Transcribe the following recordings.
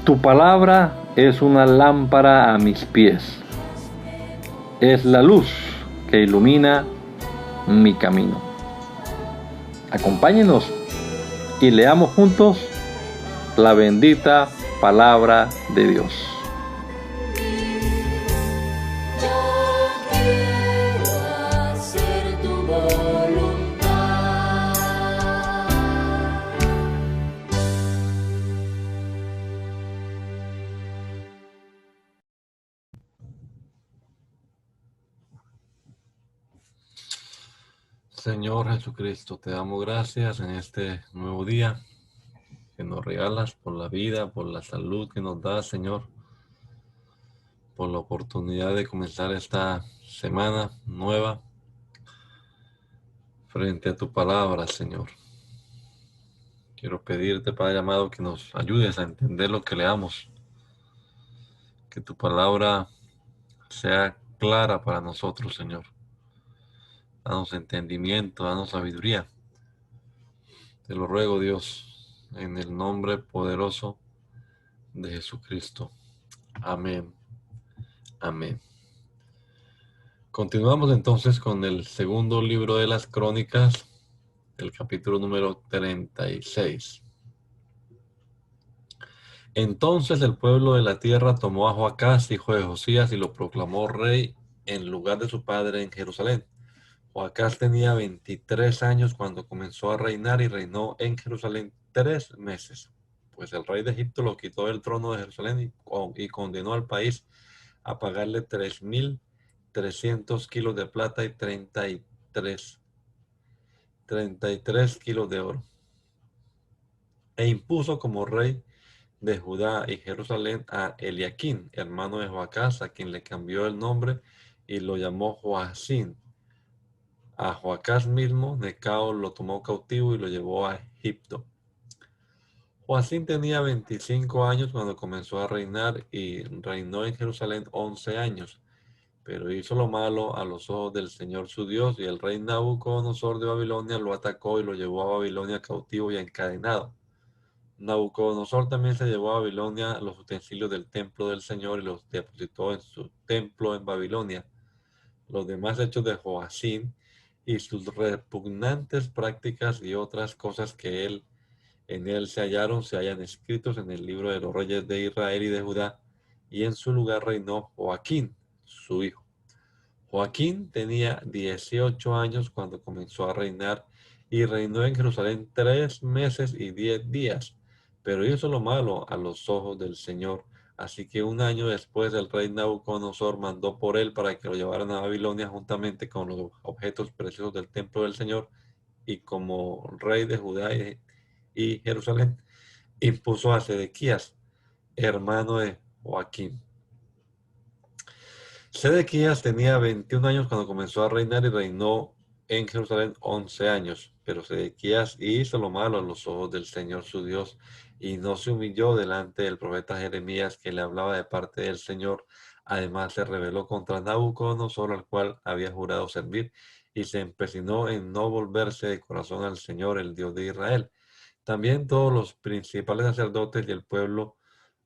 Tu palabra es una lámpara a mis pies, es la luz que ilumina mi camino. Acompáñenos y leamos juntos la bendita palabra de Dios. Señor Jesucristo, te damos gracias en este nuevo día que nos regalas, por la vida, por la salud que nos das, Señor, por la oportunidad de comenzar esta semana nueva frente a tu palabra, Señor. Quiero pedirte, Padre amado, que nos ayudes a entender lo que leamos, que tu palabra sea clara para nosotros, Señor. Danos entendimiento, danos sabiduría. Te lo ruego, Dios, en el nombre poderoso de Jesucristo. Amén. Amén. Continuamos entonces con el segundo libro de las Crónicas, el capítulo número 36. Entonces el pueblo de la tierra tomó a Joacás, hijo de Josías, y lo proclamó rey en lugar de su padre en Jerusalén. Joacás tenía 23 años cuando comenzó a reinar y reinó en Jerusalén 3 meses. Pues el rey de Egipto lo quitó del trono de Jerusalén y condenó al país a pagarle 3,300 kilos de plata y 33 kilos de oro. E impuso como rey de Judá y Jerusalén a Eliaquín, hermano de Joacás, a quien le cambió el nombre y lo llamó Joacín. A Joacás mismo, Necao lo tomó cautivo y lo llevó a Egipto. Joacín tenía 25 años cuando comenzó a reinar y reinó en Jerusalén 11 años. Pero hizo lo malo a los ojos del Señor su Dios, y el rey Nabucodonosor de Babilonia lo atacó y lo llevó a Babilonia cautivo y encadenado. Nabucodonosor también se llevó a Babilonia los utensilios del templo del Señor y los depositó en su templo en Babilonia. Los demás hechos de Joacín y sus repugnantes prácticas y otras cosas que en él se hallaron, se hallan escritos en el libro de los reyes de Israel y de Judá, y en su lugar reinó Joaquín, su hijo. Joaquín tenía 18 años cuando comenzó a reinar y reinó en Jerusalén 3 meses y 10 días, pero hizo lo malo a los ojos del Señor. Así que un año después el rey Nabucodonosor mandó por él para que lo llevaran a Babilonia juntamente con los objetos preciosos del templo del Señor, y como rey de Judá y Jerusalén impuso a Sedequías, hermano de Joaquín. Sedequías tenía 21 años cuando comenzó a reinar y reinó en Jerusalén 11 años. Pero Sedequías hizo lo malo a los ojos del Señor su Dios y no se humilló delante del profeta Jeremías, que le hablaba de parte del Señor. Además se rebeló contra Nabucodonosor, al cual había jurado servir, y se empecinó en no volverse de corazón al Señor, el Dios de Israel. También todos los principales sacerdotes y el pueblo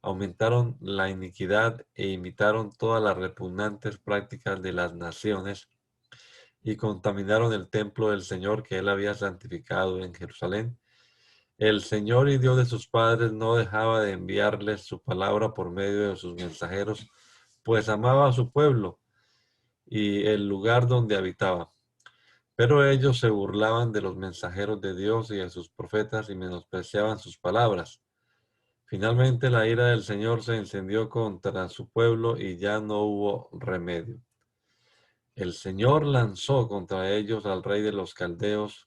aumentaron la iniquidad e imitaron todas las repugnantes prácticas de las naciones y contaminaron el templo del Señor que él había santificado en Jerusalén. El Señor y Dios de sus padres no dejaba de enviarles su palabra por medio de sus mensajeros, pues amaba a su pueblo y el lugar donde habitaba. Pero ellos se burlaban de los mensajeros de Dios y de sus profetas y menospreciaban sus palabras. Finalmente la ira del Señor se encendió contra su pueblo y ya no hubo remedio. El Señor lanzó contra ellos al rey de los caldeos,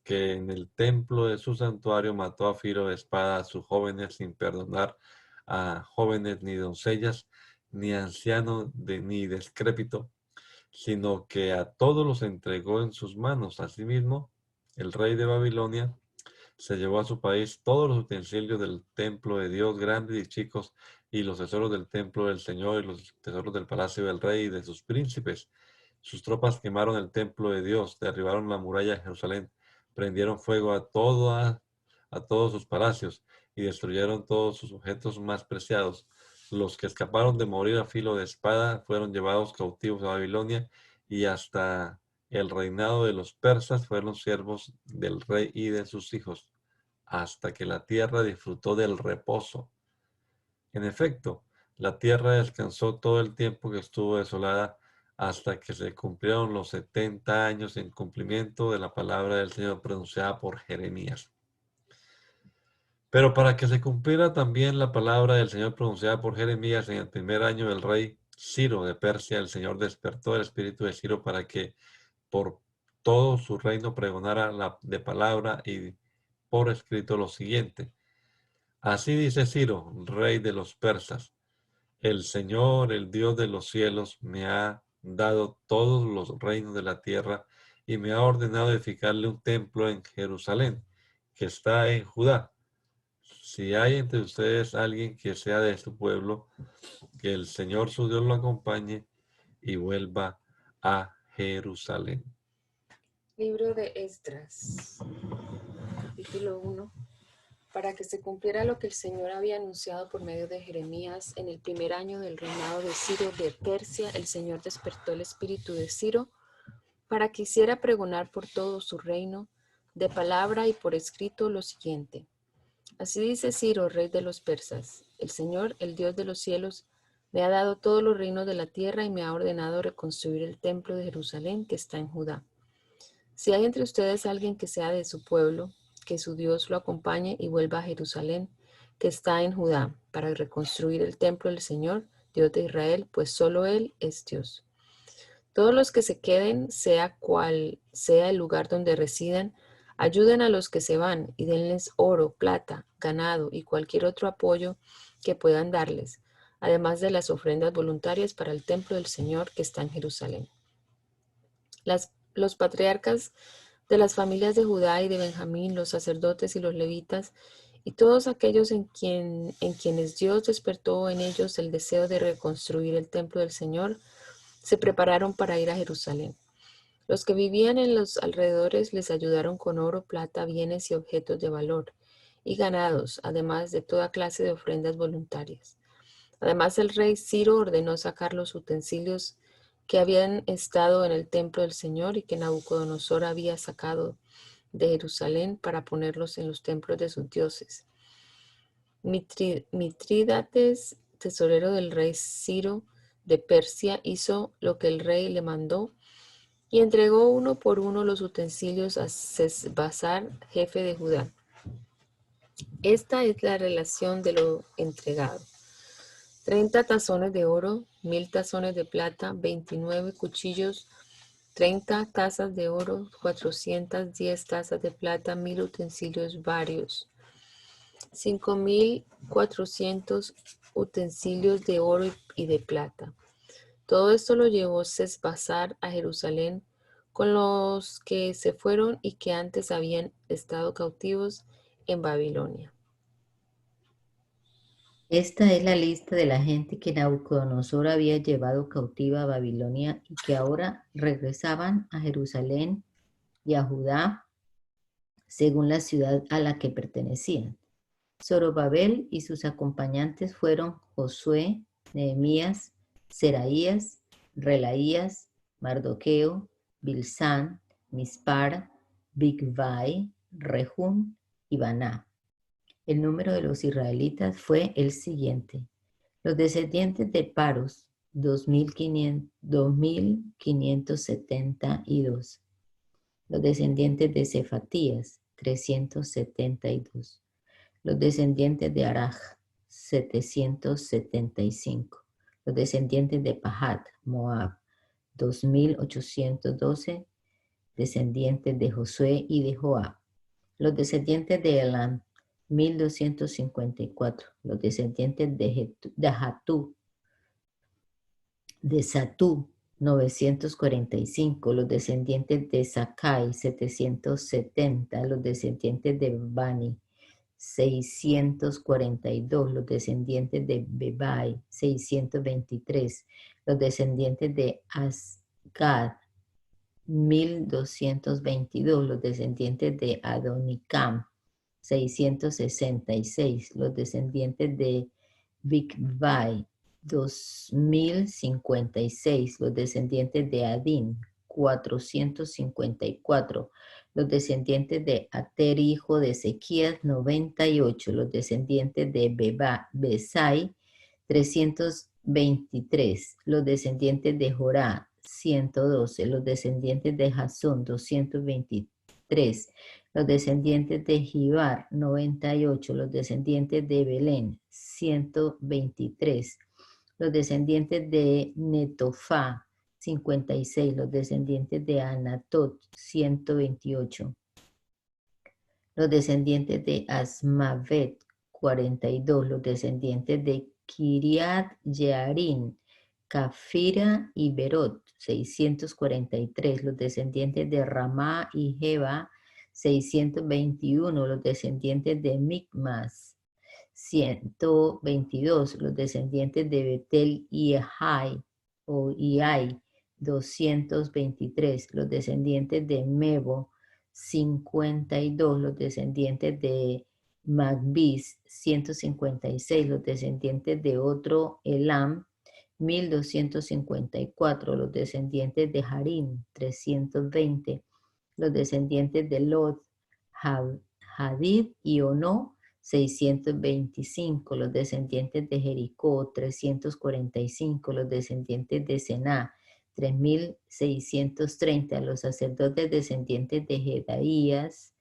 que en el templo de su santuario mató a filo de espada a sus jóvenes sin perdonar a jóvenes ni doncellas, ni anciano ni descrépito, sino que a todos los entregó en sus manos. Asimismo, el rey de Babilonia se llevó a su país todos los utensilios del templo de Dios, grandes y chicos, y los tesoros del templo del Señor, y los tesoros del palacio del rey y de sus príncipes. Sus tropas quemaron el templo de Dios, derribaron la muralla de Jerusalén, prendieron fuego a todos sus palacios, y destruyeron todos sus objetos más preciados. Los que escaparon de morir a filo de espada fueron llevados cautivos a Babilonia y hasta el reinado de los persas fueron siervos del rey y de sus hijos, hasta que la tierra disfrutó del reposo. En efecto, la tierra descansó todo el tiempo que estuvo desolada hasta que se cumplieron los 70 años en cumplimiento de la palabra del Señor pronunciada por Jeremías. Pero para que se cumpliera también la palabra del Señor pronunciada por Jeremías en el primer año del rey Ciro de Persia, el Señor despertó el espíritu de Ciro para que por todo su reino pregonara de palabra y por escrito lo siguiente. Así dice Ciro, rey de los persas. El Señor, el Dios de los cielos, me ha dado todos los reinos de la tierra y me ha ordenado edificarle un templo en Jerusalén, que está en Judá. Si hay entre ustedes alguien que sea de su pueblo, que el Señor su Dios lo acompañe y vuelva a Jerusalén. Libro de Esdras, capítulo 1. Para que se cumpliera lo que el Señor había anunciado por medio de Jeremías, en el primer año del reinado de Ciro de Persia, el Señor despertó el espíritu de Ciro para que hiciera pregonar por todo su reino, de palabra y por escrito, lo siguiente. Así dice Ciro, rey de los persas: el Señor, el Dios de los cielos, me ha dado todos los reinos de la tierra y me ha ordenado reconstruir el templo de Jerusalén que está en Judá. Si hay entre ustedes alguien que sea de su pueblo, que su Dios lo acompañe y vuelva a Jerusalén, que está en Judá, para reconstruir el templo del Señor, Dios de Israel, pues solo Él es Dios. Todos los que se queden, sea cual sea el lugar donde residan, ayuden a los que se van y denles oro, plata, ganado y cualquier otro apoyo que puedan darles, además de las ofrendas voluntarias para el templo del Señor que está en Jerusalén. Los patriarcas de las familias de Judá y de Benjamín, los sacerdotes y los levitas, y todos aquellos en quienes Dios despertó en ellos el deseo de reconstruir el templo del Señor, se prepararon para ir a Jerusalén. Los que vivían en los alrededores les ayudaron con oro, plata, bienes y objetos de valor, y ganados, además de toda clase de ofrendas voluntarias. Además, el rey Ciro ordenó sacar los utensilios que habían estado en el templo del Señor y que Nabucodonosor había sacado de Jerusalén para ponerlos en los templos de sus dioses. Mitrídates, tesorero del rey Ciro de Persia, hizo lo que el rey le mandó y entregó uno por uno los utensilios a Sesbazar, jefe de Judá. Esta es la relación de lo entregado: 30 tazones de oro, 1000 tazones de plata, 29 cuchillos, 30 tazas de oro, 410 tazas de plata, 1000 utensilios varios, 5400 utensilios de oro y de plata. Todo esto lo llevó Sesbazar a Jerusalén con los que se fueron y que antes habían estado cautivos en Babilonia. Esta es la lista de la gente que Nabucodonosor había llevado cautiva a Babilonia y que ahora regresaban a Jerusalén y a Judá según la ciudad a la que pertenecían. Zorobabel y sus acompañantes fueron Josué, Nehemías, Seraías, Relaías, Mardoqueo, Bilsán, Mispar, Bigvai, Rehum y Baná. El número de los israelitas fue el siguiente. Los descendientes de Paros, 2572. Los descendientes de Cefatías, 372. Los descendientes de Araj, 775. Los descendientes de Pahat, Moab, 2812. Descendientes de Josué y de Joab. Los descendientes de Elam, 1254. Los descendientes de Satú, 945. Los descendientes de Sakai, 770. Los descendientes de Bani, 642. Los descendientes de Bebai, 623. Los descendientes de Asgad, 1222. Los descendientes de Adonicam, 666. Los descendientes de Bigvai, 2056. Los descendientes de Adin, 454. Los descendientes de Ater, hijo de Ezequías, 98. Los descendientes de Besai, 323. Los descendientes de Jorá, 112. Los descendientes de Jasón, 223. Los descendientes de Gibar, 98. Los descendientes de Belén, 123. Los descendientes de Netofá, 56. Los descendientes de Anatot, 128. Los descendientes de Asmavet, 42. Los descendientes de Kiriat Jearim, Cafira y Berot, 643. Los descendientes de Ramá y Jeba, 621. Los descendientes de Micmas, 122. Los descendientes de Betel y Ai, 223. Los descendientes de Mebo, 52. Los descendientes de Magbis, 156. Los descendientes de otro Elam, 1254. Los descendientes de Harim, 320. Los descendientes de Lot, Hadid y Ono, 625. Los descendientes de Jericó, 345. Los descendientes de Sená, 3630. Los sacerdotes descendientes de Jedaías,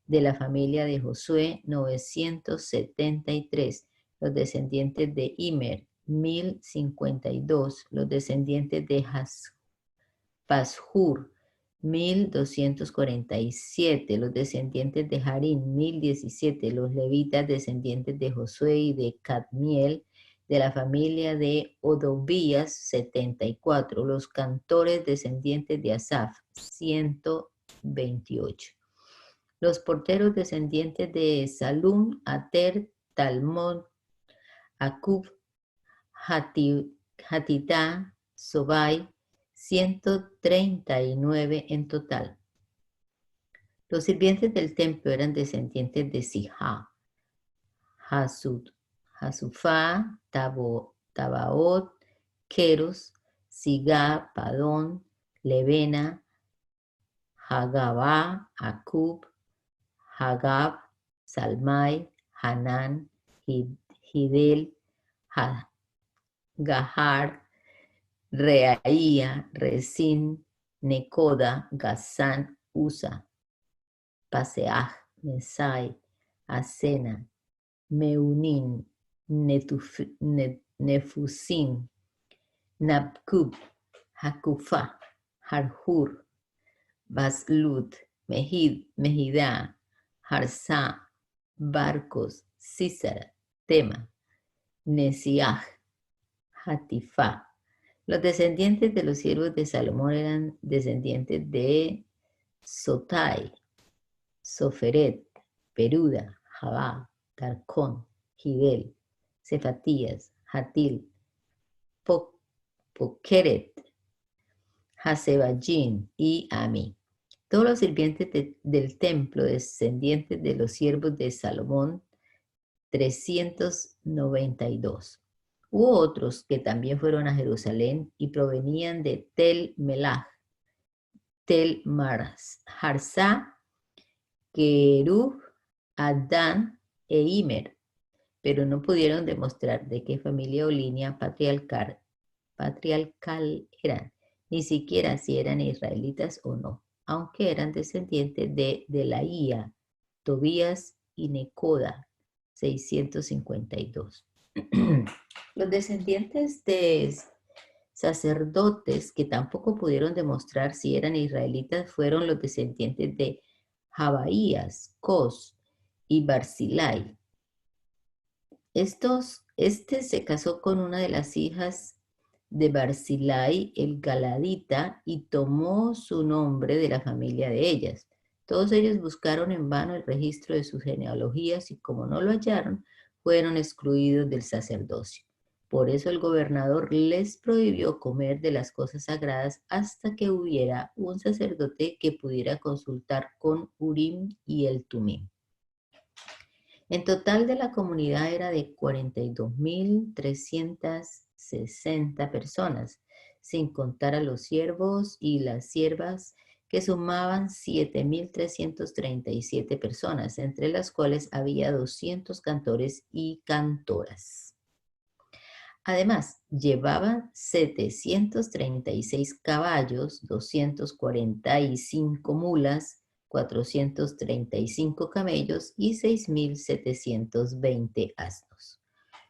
de la familia de Josué, 973. Los descendientes de Imer, 1052. Los descendientes de Pashur, 1247. Los descendientes de Harim, 1017. Los levitas descendientes de Josué y de Cadmiel, de la familia de Odovías, 74. Los cantores descendientes de Asaf, 128. Los porteros descendientes de Salum, Ater, Talmón, Acub, Hatitá, Sobai, 139 en total. Los sirvientes del templo eran descendientes de Sijá, Hasufá, Tabaot, Keros, Sigá, Padón, Levena, Hagabá, Acub, Hagab, Salmai, Hanán, Hidel, Gahar, Reaía, Rezín, Necoda, Gazán, Usa, Paseaj, Mesai, Asena, Meunín, Nefusim, Nabkub, Hakufá, Harhur, Baslud, Mejidá, Harsá, Barcos, Císara, Tema, Nesiaj, Hatifá. Los descendientes de los siervos de Salomón eran descendientes de Sotai, Soferet, Peruda, Jabá, Tarcón, Gidel, Cefatías, Hatil, Pokeret, Haseballín y Ami. Todos los sirvientes del templo, descendientes de los siervos de Salomón, 392. Hubo otros que también fueron a Jerusalén y provenían de Tel Melach, Tel Harsá, Kerub, Adán e Imer, pero no pudieron demostrar de qué familia o línea patriarcal eran, ni siquiera si eran israelitas o no, aunque eran descendientes de Delaía, Tobías y Necoda, 652. Los descendientes de sacerdotes que tampoco pudieron demostrar si eran israelitas fueron los descendientes de Jabaías, Cos y Barzilai. Este se casó con una de las hijas de Barzilai, el Galadita, y tomó su nombre de la familia de ellas. Todos ellos buscaron en vano el registro de sus genealogías y como no lo hallaron, fueron excluidos del sacerdocio. Por eso el gobernador les prohibió comer de las cosas sagradas hasta que hubiera un sacerdote que pudiera consultar con Urim y el Tumim. En total de la comunidad era de 42.360 personas, sin contar a los siervos y las siervas, que sumaban 7.337 personas, entre las cuales había 200 cantores y cantoras. Además, llevaban 736 caballos, 245 mulas, 435 camellos y 6.720 asnos.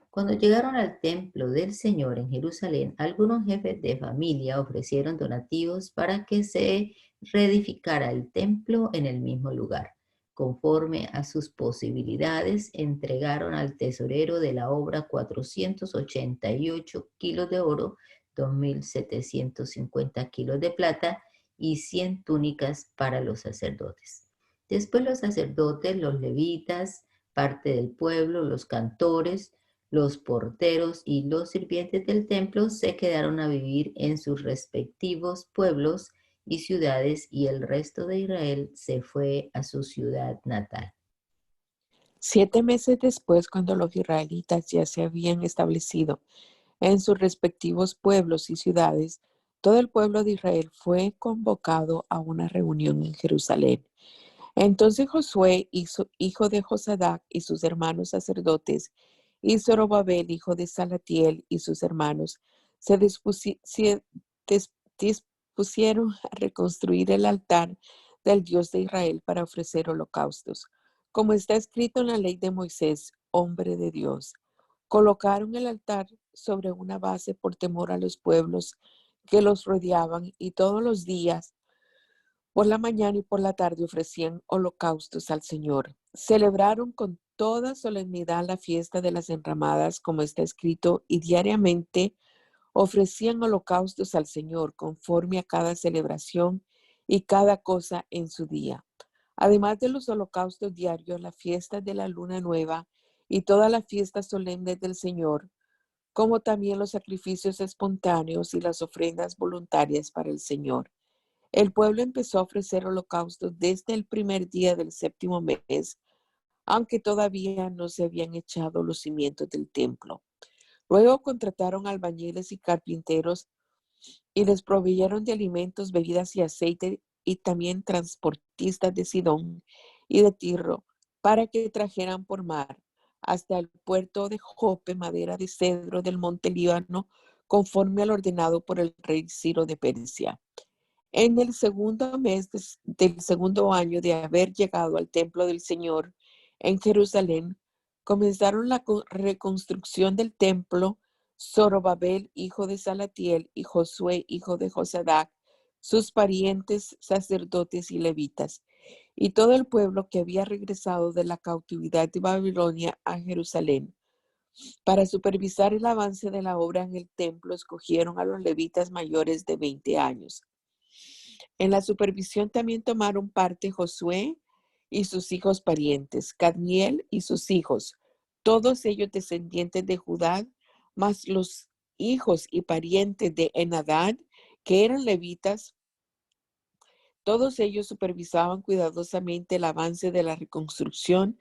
Cuando llegaron al templo del Señor en Jerusalén, algunos jefes de familia ofrecieron donativos para que se reedificara el templo en el mismo lugar. Conforme a sus posibilidades, entregaron al tesorero de la obra 488 kilos de oro, 2.750 kilos de plata y 100 túnicas para los sacerdotes. Después los sacerdotes, los levitas, parte del pueblo, los cantores, los porteros y los sirvientes del templo se quedaron a vivir en sus respectivos pueblos y ciudades, y el resto de Israel se fue a su ciudad natal. 7 meses después, cuando los israelitas ya se habían establecido en sus respectivos pueblos y ciudades, todo el pueblo de Israel fue convocado a una reunión en Jerusalén. Entonces Josué, hijo de Josadac, y sus hermanos sacerdotes, y Zorobabel, hijo de Salatiel, y sus hermanos, se dispusieron a reconstruir el altar del Dios de Israel para ofrecer holocaustos, como está escrito en la ley de Moisés, hombre de Dios. Colocaron el altar sobre una base por temor a los pueblos que los rodeaban, y todos los días, por la mañana y por la tarde, ofrecían holocaustos al Señor. Celebraron con toda solemnidad la fiesta de las enramadas, como está escrito, y diariamente ofrecían holocaustos al Señor conforme a cada celebración y cada cosa en su día. Además de los holocaustos diarios, la fiesta de la luna nueva y todas las fiestas solemnes del Señor, como también los sacrificios espontáneos y las ofrendas voluntarias para el Señor. El pueblo empezó a ofrecer holocaustos desde el primer día del 7º mes, aunque todavía no se habían echado los cimientos del templo. Luego contrataron albañiles y carpinteros y les proveyeron de alimentos, bebidas y aceite, y también transportistas de Sidón y de Tiro para que trajeran por mar hasta el puerto de Jope madera de cedro del monte Líbano, conforme al ordenado por el rey Ciro de Persia. En el 2º mes del 2º año de haber llegado al templo del Señor en Jerusalén, comenzaron la reconstrucción del templo Zorobabel, hijo de Salatiel, y Josué, hijo de Josadac, sus parientes, sacerdotes y levitas, y todo el pueblo que había regresado de la cautividad de Babilonia a Jerusalén. Para supervisar el avance de la obra en el templo, escogieron a los levitas mayores de 20 años. En la supervisión también tomaron parte Josué y sus hijos parientes, Cadmiel y sus hijos, todos ellos descendientes de Judá, más los hijos y parientes de Enadad, que eran levitas. Todos ellos supervisaban cuidadosamente el avance de la reconstrucción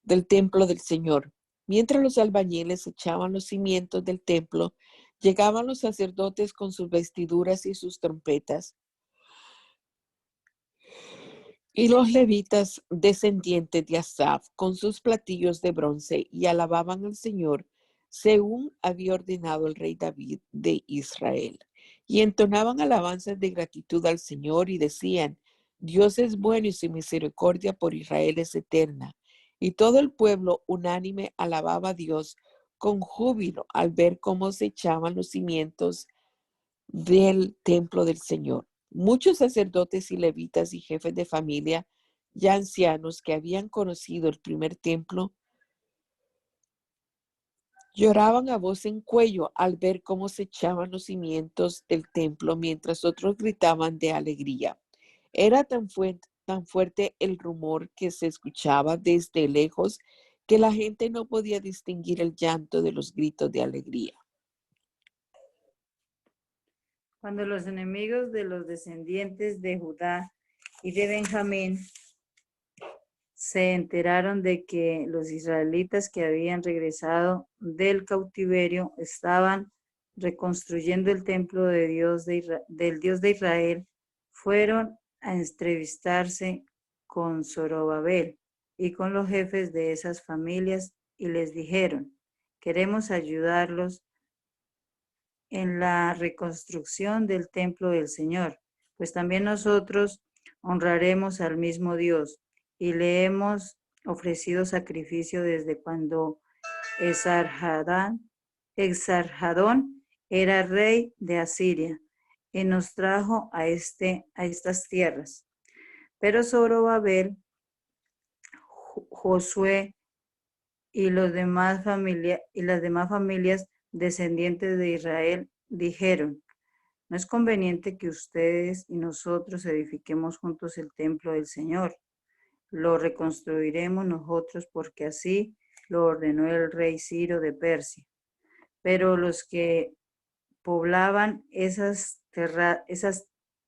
del templo del Señor. Mientras los albañiles echaban los cimientos del templo, llegaban los sacerdotes con sus vestiduras y sus trompetas, y los levitas descendientes de Asaf con sus platillos de bronce, y alababan al Señor según había ordenado el rey David de Israel. Y entonaban alabanzas de gratitud al Señor y decían: Dios es bueno y su misericordia por Israel es eterna. Y todo el pueblo unánime alababa a Dios con júbilo al ver cómo se echaban los cimientos del templo del Señor. Muchos sacerdotes y levitas y jefes de familia y ancianos que habían conocido el primer templo lloraban a voz en cuello al ver cómo se echaban los cimientos del templo, mientras otros gritaban de alegría. Era tan fuerte el rumor que se escuchaba desde lejos que la gente no podía distinguir el llanto de los gritos de alegría. Cuando los enemigos de los descendientes de Judá y de Benjamín se enteraron de que los israelitas que habían regresado del cautiverio estaban reconstruyendo el templo de del Dios de Israel, fueron a entrevistarse con Zorobabel y con los jefes de esas familias y les dijeron: queremos ayudarlos en la reconstrucción del templo del Señor, pues también nosotros honraremos al mismo Dios y le hemos ofrecido sacrificio desde cuando Esarhadón era rey de Asiria y nos trajo a estas tierras. Pero Zorobabel, Josué y las demás familias descendientes de Israel dijeron: no es conveniente que ustedes y nosotros edifiquemos juntos el templo del Señor. Lo reconstruiremos nosotros porque así lo ordenó el rey Ciro de Persia. Pero los que poblaban esas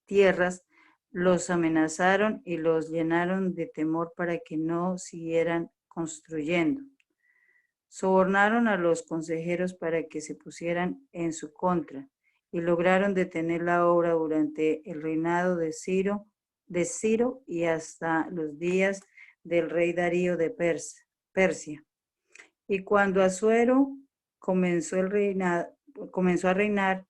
tierras los amenazaron y los llenaron de temor para que no siguieran construyendo. Sobornaron a los consejeros para que se pusieran en su contra y lograron detener la obra durante el reinado de Ciro y hasta los días del rey Darío de Persia. Y cuando Asuero comenzó a reinar,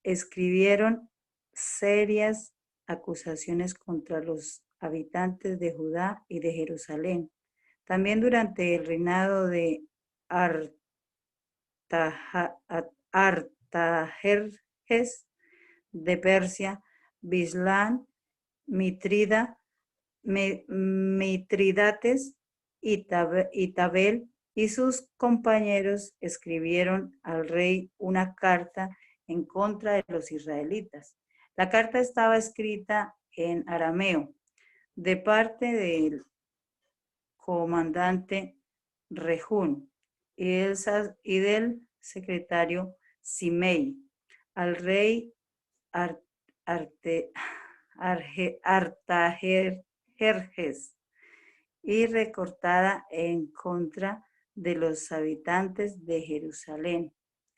escribieron serias acusaciones contra los habitantes de Judá y de Jerusalén. También durante el reinado de Artajerjes de Persia, Bislán, Mitridates y Tabel y sus compañeros escribieron al rey una carta en contra de los israelitas. La carta estaba escrita en arameo de parte del comandante Rejún y del secretario Simei al rey Artajerjes y recortada en contra de los habitantes de Jerusalén,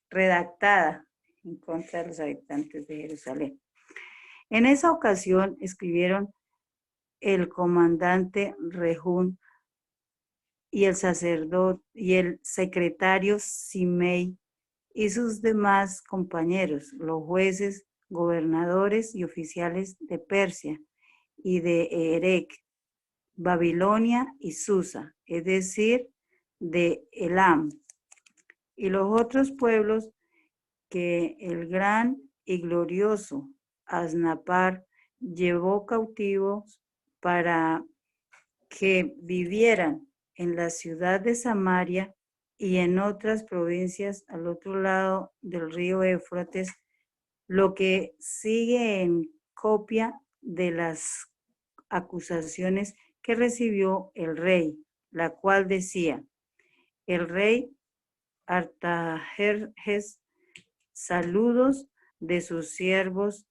redactada en contra de los habitantes de Jerusalén. En esa ocasión escribieron el comandante Rejún y el sacerdote y el secretario Simei y sus demás compañeros, los jueces, gobernadores y oficiales de Persia y de Erech, Babilonia y Susa, es decir, de Elam, y los otros pueblos que el gran y glorioso Asnapar llevó cautivos para que vivieran en la ciudad de Samaria y en otras provincias al otro lado del río Éufrates, lo que sigue en copia de las acusaciones que recibió el rey, la cual decía: el rey Artajerjes, saludos de sus siervos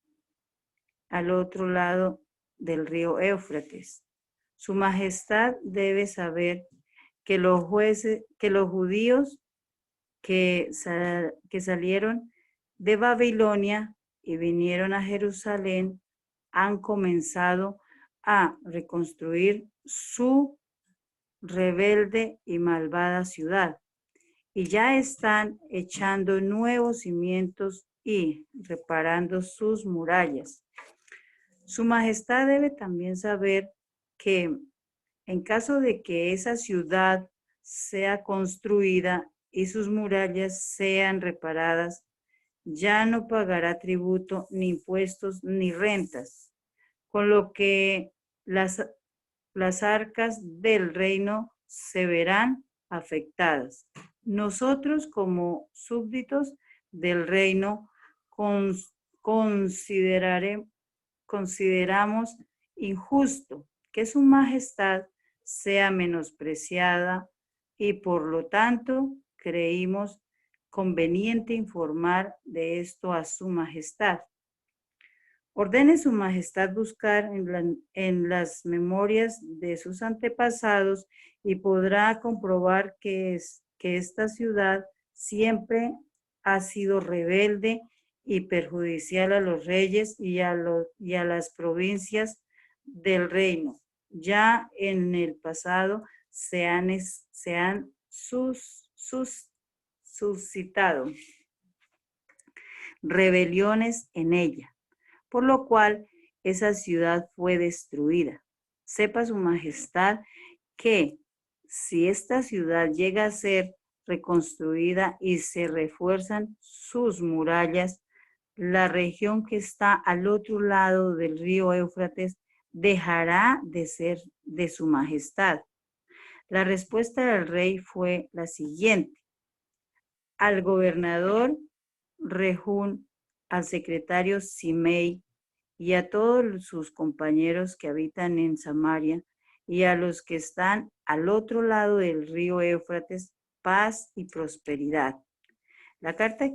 al otro lado del río Éufrates. Su majestad debe saber que los judíos que salieron de Babilonia y vinieron a Jerusalén han comenzado a reconstruir su rebelde y malvada ciudad y ya están echando nuevos cimientos y reparando sus murallas. Su majestad debe también saber que en caso de que esa ciudad sea construida y sus murallas sean reparadas, ya no pagará tributo, ni impuestos, ni rentas, con lo que las arcas del reino se verán afectadas. Nosotros, como súbditos del reino, consideramos injusto que su majestad sea menospreciada y por lo tanto creímos conveniente informar de esto a su majestad. Ordene su majestad buscar en las memorias de sus antepasados y podrá comprobar que esta ciudad siempre ha sido rebelde y perjudicial a los reyes y a las provincias del reino. Ya en el pasado se han suscitado rebeliones en ella, por lo cual esa ciudad fue destruida. Sepa su majestad que si esta ciudad llega a ser reconstruida y se refuerzan sus murallas, la región que está al otro lado del río Éufrates dejará de ser de su majestad. La respuesta del rey fue la siguiente: al gobernador Rehún, al secretario Simei y a todos sus compañeros que habitan en Samaria y a los que están al otro lado del río Éufrates, paz y prosperidad. La carta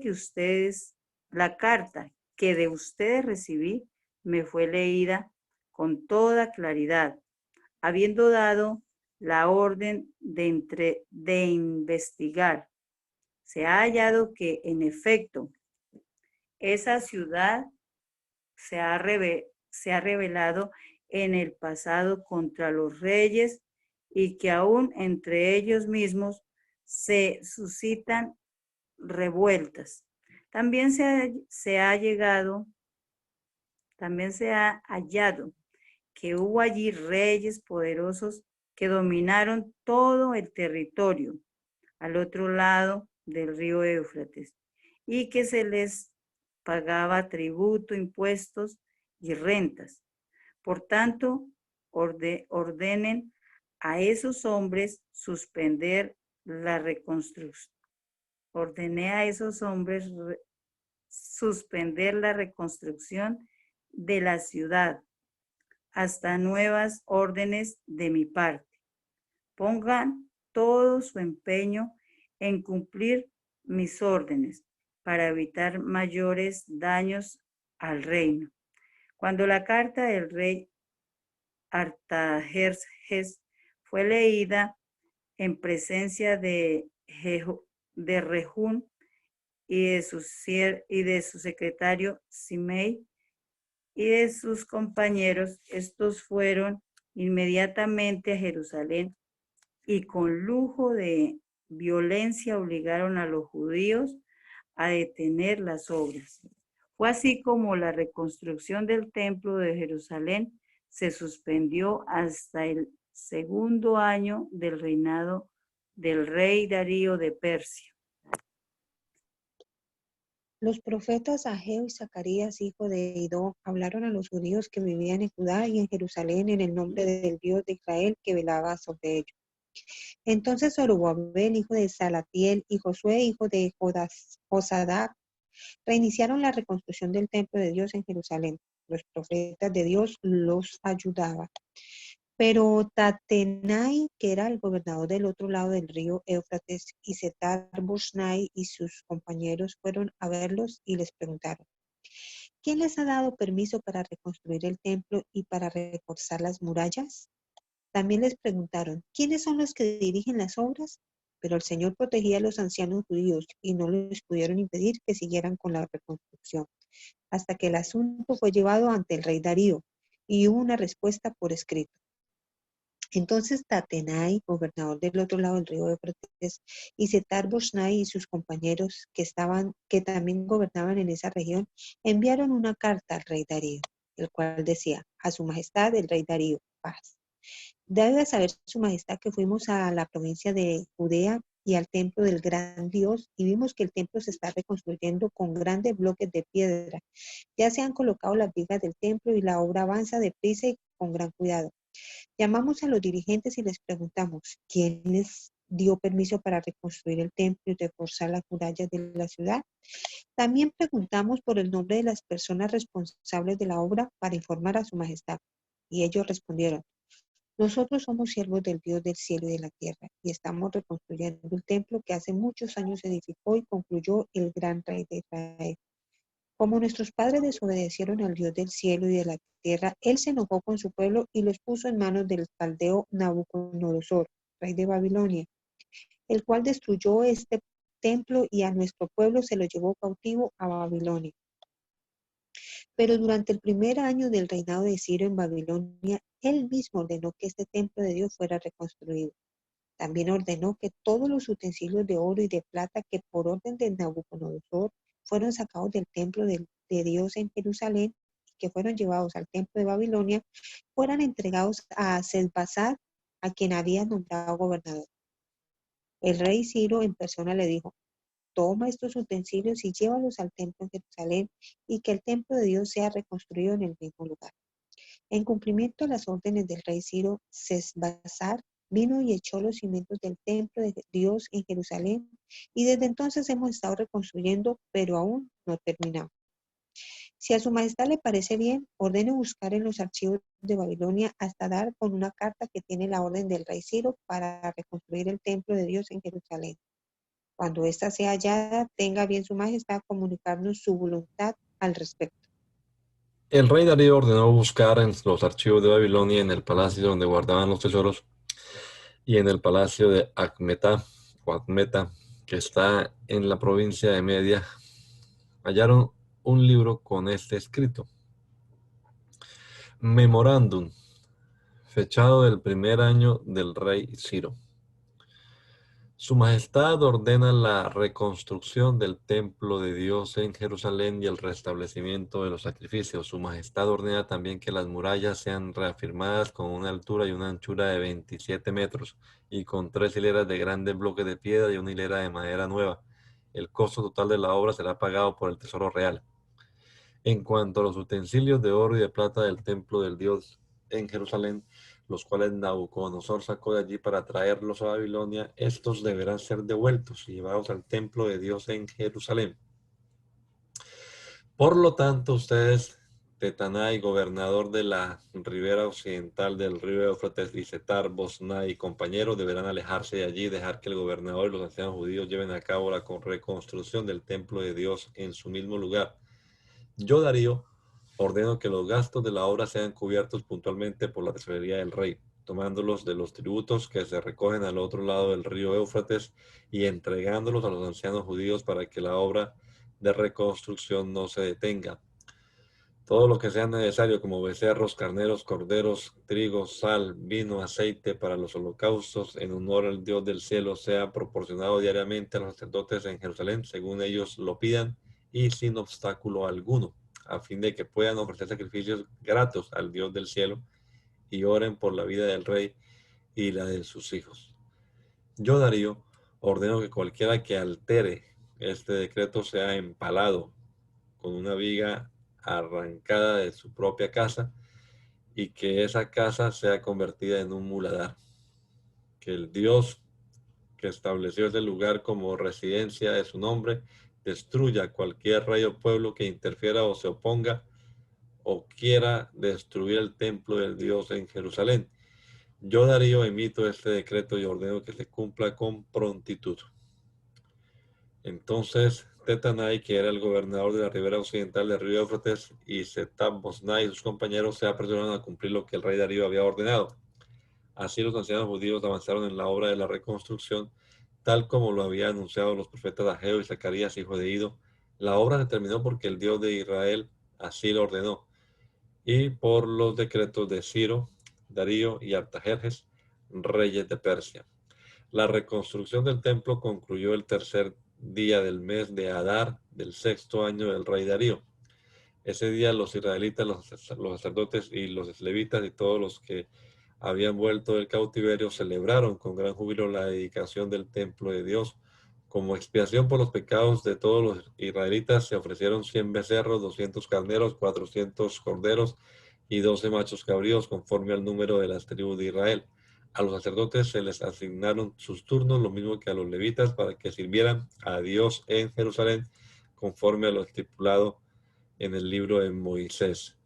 que de ustedes recibí me fue leída con toda claridad, habiendo dado la orden de investigar. Se ha hallado que, en efecto, esa ciudad se ha rebelado en el pasado contra los reyes y que aún entre ellos mismos se suscitan revueltas. También se ha hallado que hubo allí reyes poderosos que dominaron todo el territorio al otro lado del río Éufrates y que se les pagaba tributo, impuestos y rentas. Por tanto, ordenen a esos hombres suspender la reconstrucción. Ordené a esos hombres suspender la reconstrucción de la ciudad hasta nuevas órdenes de mi parte. Pongan todo su empeño en cumplir mis órdenes para evitar mayores daños al reino. Cuando la carta del rey Artajerjes fue leída en presencia de Rehún y de su secretario Simei y de sus compañeros, estos fueron inmediatamente a Jerusalén y con lujo de violencia obligaron a los judíos a detener las obras. Fue así como la reconstrucción del templo de Jerusalén se suspendió hasta el segundo año del reinado del rey Darío de Persia. Los profetas Ageo y Zacarías, hijo de Idó, hablaron a los judíos que vivían en Judá y en Jerusalén en el nombre del Dios de Israel que velaba sobre ellos. Entonces Zorobabel, hijo de Salatiel, y Josué, hijo de Josadac, reiniciaron la reconstrucción del templo de Dios en Jerusalén. Los profetas de Dios los ayudaban. Pero Tatenai, que era el gobernador del otro lado del río Éufrates, y Setar-Boznai y sus compañeros fueron a verlos y les preguntaron: ¿quién les ha dado permiso para reconstruir el templo y para reforzar las murallas? También les preguntaron: ¿quiénes son los que dirigen las obras? Pero el Señor protegía a los ancianos judíos y no les pudieron impedir que siguieran con la reconstrucción, hasta que el asunto fue llevado ante el rey Darío y hubo una respuesta por escrito. Entonces Tatenai, gobernador del otro lado del río Éufrates, y Setar-Boznai y sus compañeros que también gobernaban en esa región, enviaron una carta al rey Darío, el cual decía: a su majestad el rey Darío, paz. Debe saber su majestad que fuimos a la provincia de Judea y al templo del gran Dios y vimos que el templo se está reconstruyendo con grandes bloques de piedra. Ya se han colocado las vigas del templo y la obra avanza deprisa y con gran cuidado. Llamamos a los dirigentes y les preguntamos: ¿quién les dio permiso para reconstruir el templo y reforzar las murallas de la ciudad? También preguntamos por el nombre de las personas responsables de la obra para informar a su majestad. Y ellos respondieron: nosotros somos siervos del Dios del cielo y de la tierra y estamos reconstruyendo el templo que hace muchos años edificó y concluyó el gran rey de Israel. Como nuestros padres desobedecieron al Dios del cielo y de la tierra, Él se enojó con su pueblo y los puso en manos del caldeo Nabucodonosor, rey de Babilonia, el cual destruyó este templo y a nuestro pueblo se lo llevó cautivo a Babilonia. Pero durante el primer año del reinado de Ciro en Babilonia, él mismo ordenó que este templo de Dios fuera reconstruido. También ordenó que todos los utensilios de oro y de plata que por orden de Nabucodonosor fueron sacados del templo de Dios en Jerusalén y que fueron llevados al templo de Babilonia, fueran entregados a Sesbazar, a quien había nombrado gobernador. El rey Ciro en persona le dijo: toma estos utensilios y llévalos al templo en Jerusalén y que el templo de Dios sea reconstruido en el mismo lugar. En cumplimiento a las órdenes del rey Ciro, Sesbazar vino y echó los cimientos del templo de Dios en Jerusalén y desde entonces hemos estado reconstruyendo, pero aún no terminamos. Si a su majestad le parece bien, ordene buscar en los archivos de Babilonia hasta dar con una carta que tiene la orden del rey Ciro para reconstruir el templo de Dios en Jerusalén. Cuando ésta sea hallada, tenga bien su majestad comunicarnos su voluntad al respecto. El rey Darío ordenó buscar en los archivos de Babilonia, en el palacio donde guardaban los tesoros, y en el palacio de Acmeta, que está en la provincia de Media. Hallaron un libro con este escrito: Memorándum, fechado del primer año del rey Ciro. Su majestad ordena la reconstrucción del templo de Dios en Jerusalén y el restablecimiento de los sacrificios. Su majestad ordena también que las murallas sean reafirmadas con una altura y una anchura de 27 metros y con 3 hileras de grandes bloques de piedra y una hilera de madera nueva. El costo total de la obra será pagado por el Tesoro Real. En cuanto a los utensilios de oro y de plata del templo del Dios en Jerusalén, los cuales Nabucodonosor sacó de allí para traerlos a Babilonia, estos deberán ser devueltos y llevados al templo de Dios en Jerusalén. Por lo tanto, ustedes, Tetanai, gobernador de la ribera occidental del río Éufrates, y Setar, Bosnai y compañeros, deberán alejarse de allí y dejar que el gobernador y los ancianos judíos lleven a cabo la reconstrucción del templo de Dios en su mismo lugar. Yo, Darío, ordeno que los gastos de la obra sean cubiertos puntualmente por la tesorería del rey, tomándolos de los tributos que se recogen al otro lado del río Éufrates y entregándolos a los ancianos judíos para que la obra de reconstrucción no se detenga. Todo lo que sea necesario, como becerros, carneros, corderos, trigo, sal, vino, aceite para los holocaustos en honor al Dios del cielo, sea proporcionado diariamente a los sacerdotes en Jerusalén, según ellos lo pidan, y sin obstáculo alguno, a fin de que puedan ofrecer sacrificios gratos al Dios del cielo y oren por la vida del rey y la de sus hijos. Yo, Darío, ordeno que cualquiera que altere este decreto sea empalado con una viga arrancada de su propia casa y que esa casa sea convertida en un muladar. Que el Dios que estableció ese lugar como residencia de su nombre destruya cualquier rey o pueblo que interfiera o se oponga o quiera destruir el templo del Dios en Jerusalén. Yo, Darío, emito este decreto y ordeno que se cumpla con prontitud. Entonces Tetanai, que era el gobernador de la ribera occidental del río Éufrates, y Setar-Bosnai y sus compañeros se apresuraron a cumplir lo que el rey Darío había ordenado. Así los ancianos judíos avanzaron en la obra de la reconstrucción, tal como lo habían anunciado los profetas Ageo y Zacarías, hijo de Ido. La obra se terminó porque el Dios de Israel así lo ordenó, y por los decretos de Ciro, Darío y Artajerjes, reyes de Persia. La reconstrucción del templo concluyó el tercer día del mes de Adar del 6º año del rey Darío. Ese día los israelitas, los sacerdotes y los levitas y todos los que habían vuelto del cautiverio celebraron con gran júbilo la dedicación del templo de Dios. Como expiación por los pecados de todos los israelitas se ofrecieron 100 becerros, 200 carneros, 400 corderos y 12 machos cabríos conforme al número de las tribus de Israel. A los sacerdotes se les asignaron sus turnos, lo mismo que a los levitas, para que sirvieran a Dios en Jerusalén, conforme a lo estipulado en el libro de Moisés.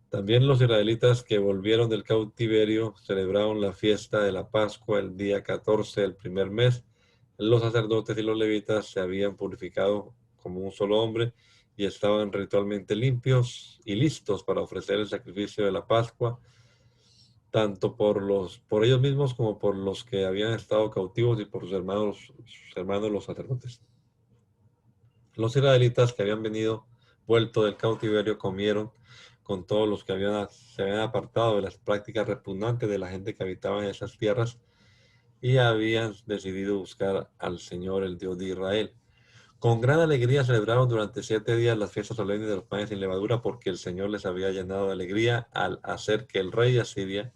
También los israelitas que volvieron del cautiverio celebraron la fiesta de la Pascua el día 14 del primer mes. Los sacerdotes y los levitas se habían purificado como un solo hombre y estaban ritualmente limpios y listos para ofrecer el sacrificio de la Pascua, tanto por ellos mismos como por los que habían estado cautivos y por sus hermanos los sacerdotes. Los israelitas que habían vuelto del cautiverio, comieron con todos los que se habían apartado de las prácticas repugnantes de la gente que habitaba en esas tierras y habían decidido buscar al Señor, el Dios de Israel. Con gran alegría celebraron durante 7 días las fiestas solemnes de los panes sin levadura, porque el Señor les había llenado de alegría al hacer que el rey de Asiria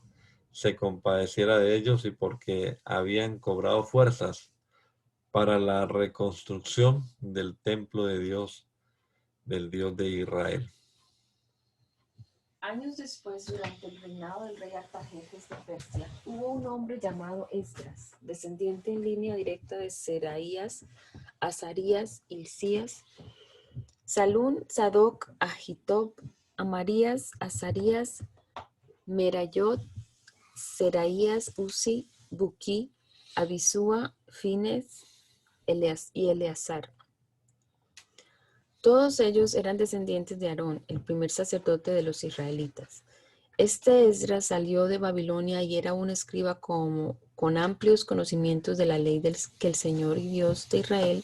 se compadeciera de ellos y porque habían cobrado fuerzas para la reconstrucción del templo de Dios, del Dios de Israel. Años después, durante el reinado del rey Artajerjes de Persia, hubo un hombre llamado Esdras, descendiente en línea directa de Seraías, Azarías, Hilcías, Salún, Sadoc, Ahitob, Amarías, Azarías, Merayot, Seraías, Uzi, Buquí, Abisúa, Fines y Eleazar. Todos ellos eran descendientes de Aarón, el primer sacerdote de los israelitas. Este Esdras salió de Babilonia y era un escriba con amplios conocimientos de la ley que el Señor y Dios de Israel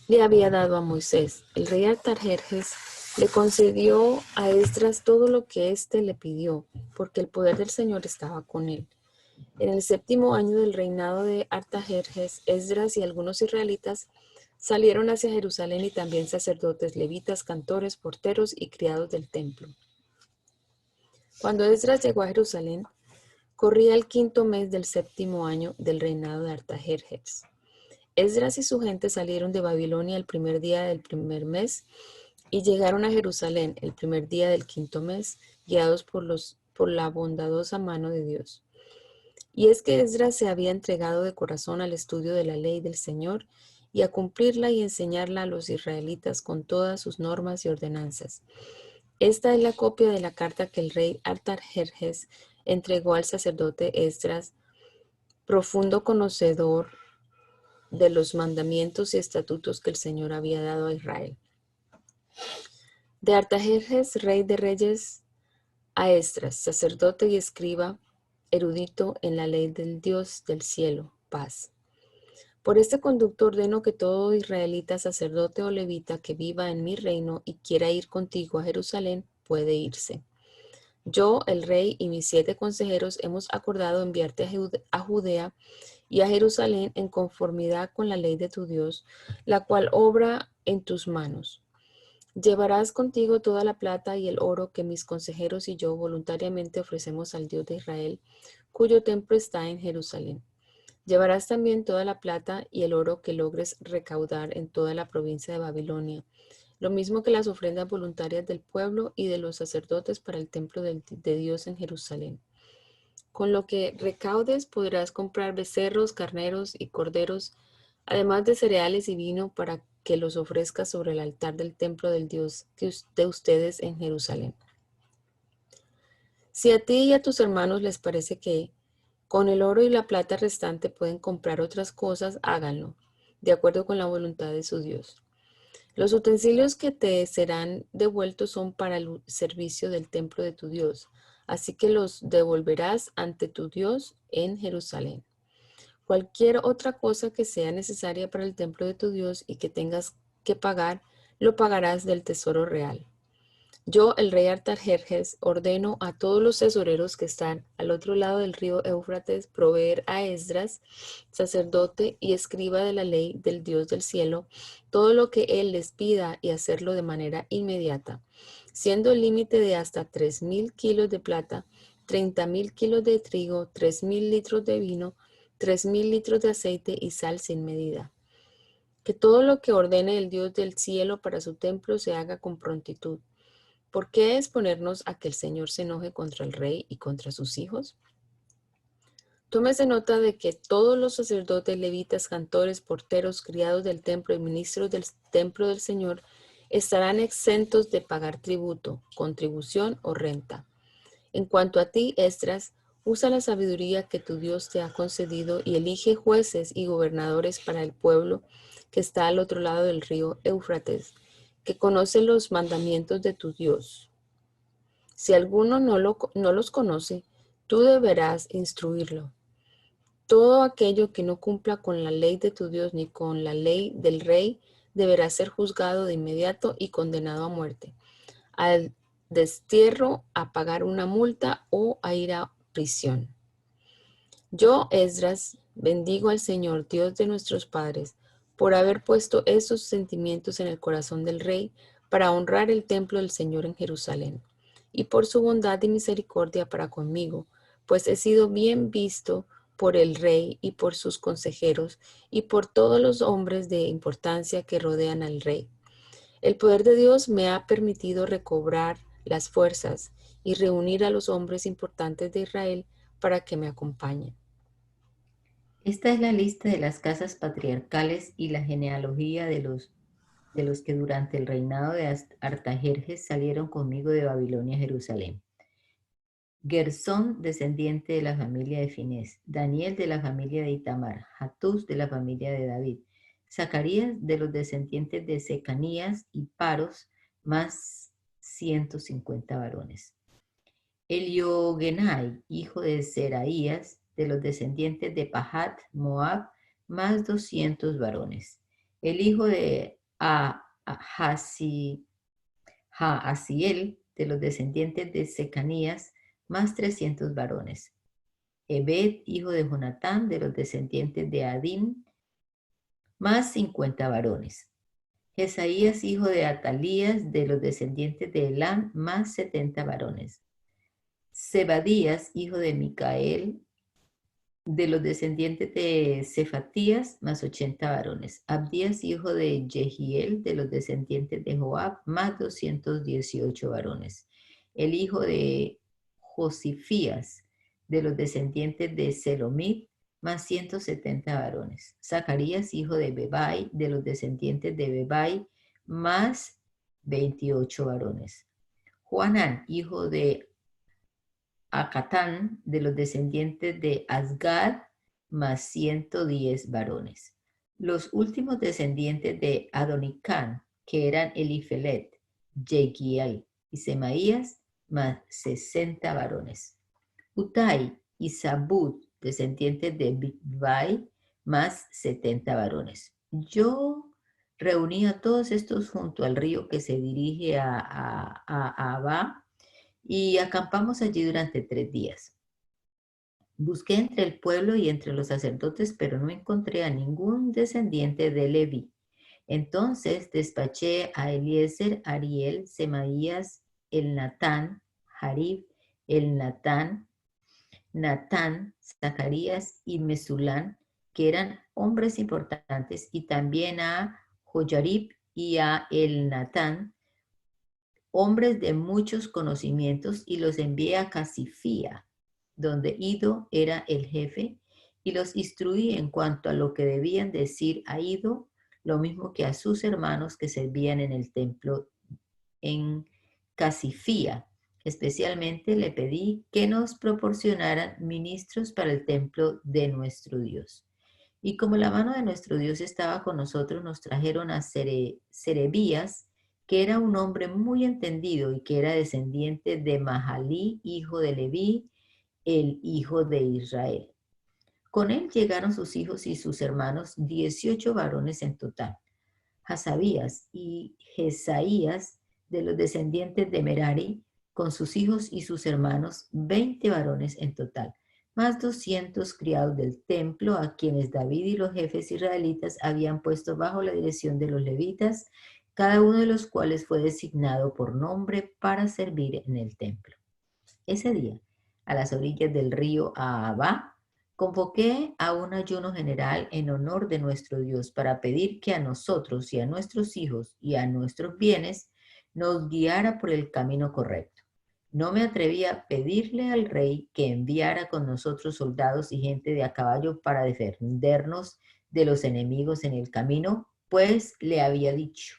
le había dado a Moisés. El rey Artajerjes le concedió a Esdras todo lo que éste le pidió, porque el poder del Señor estaba con él. En el 7º año del reinado de Artajerjes, Esdras y algunos israelitas salieron hacia Jerusalén y también sacerdotes, levitas, cantores, porteros y criados del templo. Cuando Esdras llegó a Jerusalén, corría el 5º mes del 7º año del reinado de Artajerjes. Esdras y su gente salieron de Babilonia el primer día del primer mes y llegaron a Jerusalén el primer día del 5º mes, guiados por la bondadosa mano de Dios. Y es que Esdras se había entregado de corazón al estudio de la ley del Señor y a cumplirla y enseñarla a los israelitas con todas sus normas y ordenanzas. Esta es la copia de la carta que el rey Artajerjes entregó al sacerdote Esdras, profundo conocedor de los mandamientos y estatutos que el Señor había dado a Israel. De Artajerjes, rey de reyes, a Esdras, sacerdote y escriba, erudito en la ley del Dios del cielo, paz. Por este conducto ordeno que todo israelita, sacerdote o levita que viva en mi reino y quiera ir contigo a Jerusalén, puede irse. Yo, el rey y mis 7 consejeros hemos acordado enviarte a Judea y a Jerusalén en conformidad con la ley de tu Dios, la cual obra en tus manos. Llevarás contigo toda la plata y el oro que mis consejeros y yo voluntariamente ofrecemos al Dios de Israel, cuyo templo está en Jerusalén. Llevarás también toda la plata y el oro que logres recaudar en toda la provincia de Babilonia, lo mismo que las ofrendas voluntarias del pueblo y de los sacerdotes para el templo de Dios en Jerusalén. Con lo que recaudes podrás comprar becerros, carneros y corderos, además de cereales y vino para que los ofrezcas sobre el altar del templo del Dios de ustedes en Jerusalén. Si a ti y a tus hermanos les parece que con el oro y la plata restante pueden comprar otras cosas, háganlo, de acuerdo con la voluntad de su Dios. Los utensilios que te serán devueltos son para el servicio del templo de tu Dios, así que los devolverás ante tu Dios en Jerusalén. Cualquier otra cosa que sea necesaria para el templo de tu Dios y que tengas que pagar, lo pagarás del tesoro real. Yo, el rey Artajerjes, ordeno a todos los tesoreros que están al otro lado del río Éufrates proveer a Esdras, sacerdote y escriba de la ley del Dios del cielo, todo lo que él les pida y hacerlo de manera inmediata, siendo el límite de hasta 3,000 kilos de plata, 30,000 kilos de trigo, 3,000 litros de vino, 3,000 litros de aceite y sal sin medida. Que todo lo que ordene el Dios del cielo para su templo se haga con prontitud. ¿Por qué exponernos a que el Señor se enoje contra el rey y contra sus hijos? Tómese nota de que todos los sacerdotes, levitas, cantores, porteros, criados del templo y ministros del templo del Señor estarán exentos de pagar tributo, contribución o renta. En cuanto a ti, Esdras, usa la sabiduría que tu Dios te ha concedido y elige jueces y gobernadores para el pueblo que está al otro lado del río Éufrates, que conoce los mandamientos de tu Dios. Si alguno no los conoce, tú deberás instruirlo. Todo aquello que no cumpla con la ley de tu Dios ni con la ley del rey deberá ser juzgado de inmediato y condenado a muerte, al destierro, a pagar una multa o a ir a prisión. Yo, Esdras, bendigo al Señor, Dios de nuestros padres, por haber puesto esos sentimientos en el corazón del rey para honrar el templo del Señor en Jerusalén, y por su bondad y misericordia para conmigo, pues he sido bien visto por el rey y por sus consejeros y por todos los hombres de importancia que rodean al rey. El poder de Dios me ha permitido recobrar las fuerzas y reunir a los hombres importantes de Israel para que me acompañen. Esta es la lista de las casas patriarcales y la genealogía de los que durante el reinado de Artajerjes salieron conmigo de Babilonia a Jerusalén. Gersón, descendiente de la familia de Finés, Daniel de la familia de Itamar, Hatús de la familia de David, Zacarías de los descendientes de Secanías y Paros, más 150 varones. Eliogenai, hijo de Seraías, de los descendientes de Pahat, Moab, más 200 varones. El hijo de Jaasiel, de los descendientes de Secanías, más 300 varones. Ebed, hijo de Jonatán, de los descendientes de Adín, más 50 varones. Jesaías, hijo de Atalías, de los descendientes de Elam, más 70 varones. Zebadías, hijo de Micael, de los descendientes de Cefatías, más 80 varones. Abdías, hijo de Jehiel, de los descendientes de Joab, más 218 varones. El hijo de Josifías, de los descendientes de Selomit, más 170 varones. Zacarías, hijo de Bebai, de los descendientes de Bebai, más 28 varones. Joanán, hijo de Acatán, de los descendientes de Asgad, más 110 varones. Los últimos descendientes de Adonicán, que eran Elifelet, Jegiel y Semaías, más 60 varones. Utai y Zabud, descendientes de Bigvai, más 70 varones. Yo reuní a todos estos junto al río que se dirige a Abá, y acampamos allí durante 3 días. Busqué entre el pueblo y entre los sacerdotes, pero no encontré a ningún descendiente de Leví. Entonces despaché a Eliezer, Ariel, Semaías, Elnatán, Jarib, Elnatán, Natán, Zacarías y Mesulán, que eran hombres importantes, y también a Joyarib y a Elnatán, hombres de muchos conocimientos, y los envié a Casifía, donde Ido era el jefe, y los instruí en cuanto a lo que debían decir a Ido, lo mismo que a sus hermanos que servían en el templo en Casifía. Especialmente le pedí que nos proporcionaran ministros para el templo de nuestro Dios. Y como la mano de nuestro Dios estaba con nosotros, nos trajeron a Serebías, que era un hombre muy entendido y que era descendiente de Mahalí, hijo de Leví, el hijo de Israel. Con él llegaron sus hijos y sus hermanos, 18 varones en total. Hasabías y Jesaías, de los descendientes de Merari, con sus hijos y sus hermanos, 20 varones en total, más 200 criados del templo, a quienes David y los jefes israelitas habían puesto bajo la dirección de los levitas, cada uno de los cuales fue designado por nombre para servir en el templo. Ese día, a las orillas del río Ahava, convoqué a un ayuno general en honor de nuestro Dios para pedir que a nosotros y a nuestros hijos y a nuestros bienes nos guiara por el camino correcto. No me atreví a pedirle al rey que enviara con nosotros soldados y gente de a caballo para defendernos de los enemigos en el camino, pues le había dicho: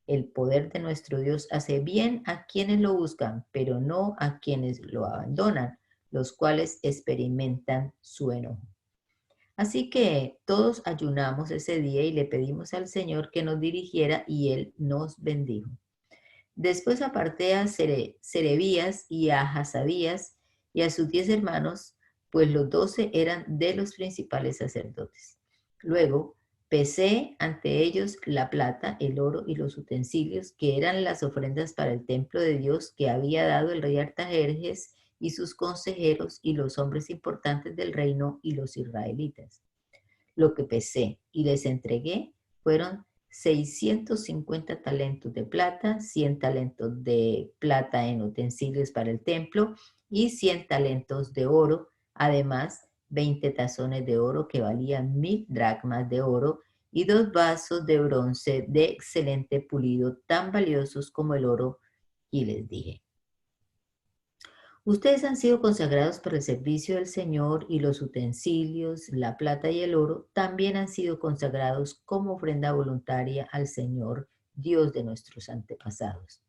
el poder de nuestro Dios hace bien a quienes lo buscan, pero no a quienes lo abandonan, los cuales experimentan su enojo. Así que todos ayunamos ese día y le pedimos al Señor que nos dirigiera y Él nos bendijo. Después aparté a Serebías y a Hasabías y a sus 10 hermanos, pues los 12 eran de los principales sacerdotes. Luego pesé ante ellos la plata, el oro y los utensilios, que eran las ofrendas para el templo de Dios que había dado el rey Artajerjes y sus consejeros y los hombres importantes del reino y los israelitas. Lo que pesé y les entregué fueron 650 talentos de plata, 100 talentos de plata en utensilios para el templo y 100 talentos de oro, además 20 tazones de oro que valían 1000 dracmas de oro y 2 vasos de bronce de excelente pulido, tan valiosos como el oro. Y les dije: ustedes han sido consagrados para el servicio del Señor y los utensilios, la plata y el oro también han sido consagrados como ofrenda voluntaria al Señor, Dios de nuestros antepasados.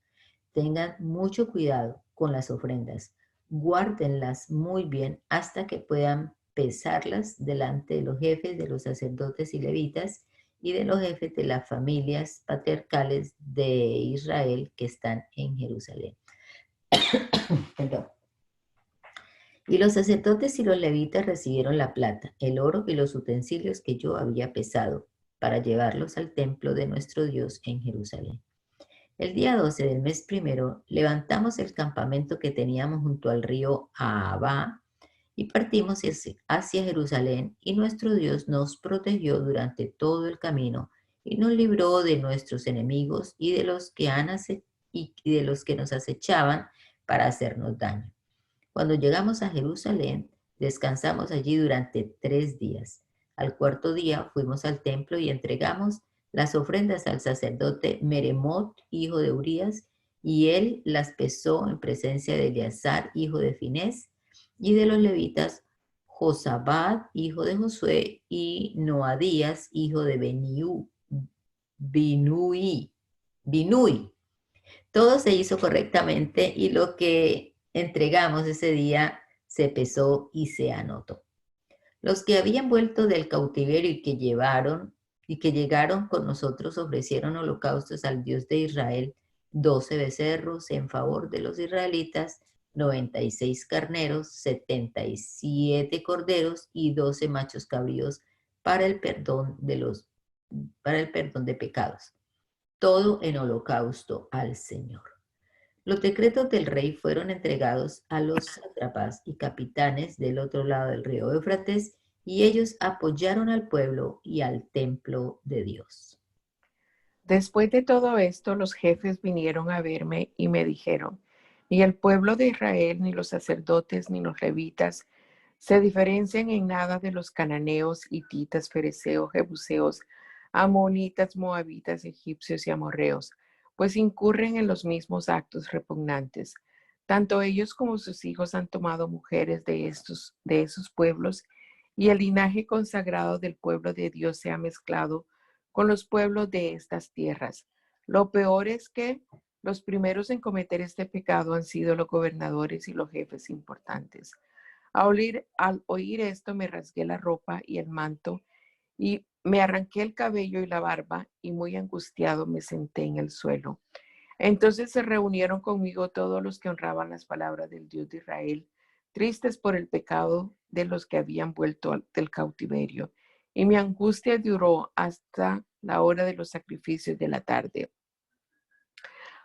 Tengan mucho cuidado con las ofrendas, guárdenlas muy bien hasta que puedan pesarlas delante de los jefes de los sacerdotes y levitas y de los jefes de las familias patriarcales de Israel que están en Jerusalén. Perdón. Y los sacerdotes y los levitas recibieron la plata, el oro y los utensilios que yo había pesado para llevarlos al templo de nuestro Dios en Jerusalén. El día 12 del mes primero levantamos el campamento que teníamos junto al río Ahava y partimos hacia Jerusalén, y nuestro Dios nos protegió durante todo el camino y nos libró de nuestros enemigos y de los que nos acechaban para hacernos daño. Cuando llegamos a Jerusalén, descansamos allí durante 3 días. Al cuarto día fuimos al templo y entregamos las ofrendas al sacerdote Meremot, hijo de Urías, y él las pesó en presencia de Eleazar, hijo de Finés, y de los levitas Josabad, hijo de Josué, y Noadías, hijo de Binui. Todo se hizo correctamente y lo que entregamos ese día se pesó y se anotó. Los que habían vuelto del cautiverio y que llegaron con nosotros ofrecieron holocaustos al Dios de Israel, 12 becerros en favor de los israelitas, 96 carneros, 77 corderos y 12 machos cabríos para el perdón de pecados. Todo en holocausto al Señor. Los decretos del rey fueron entregados a los sátrapas y capitanes del otro lado del río Éufrates, y ellos apoyaron al pueblo y al templo de Dios. Después de todo esto, los jefes vinieron a verme y me dijeron: ni el pueblo de Israel, ni los sacerdotes, ni los levitas se diferencian en nada de los cananeos, hititas, fereceos, jebuseos, amonitas, moabitas, egipcios y amorreos, pues incurren en los mismos actos repugnantes. Tanto ellos como sus hijos han tomado mujeres de esos pueblos, y el linaje consagrado del pueblo de Dios se ha mezclado con los pueblos de estas tierras. Lo peor es que los primeros en cometer este pecado han sido los gobernadores y los jefes importantes. Al oír esto, me rasgué la ropa y el manto, y me arranqué el cabello y la barba, y muy angustiado me senté en el suelo. Entonces se reunieron conmigo todos los que honraban las palabras del Dios de Israel, tristes por el pecado de los que habían vuelto del cautiverio. Y mi angustia duró hasta la hora de los sacrificios de la tarde.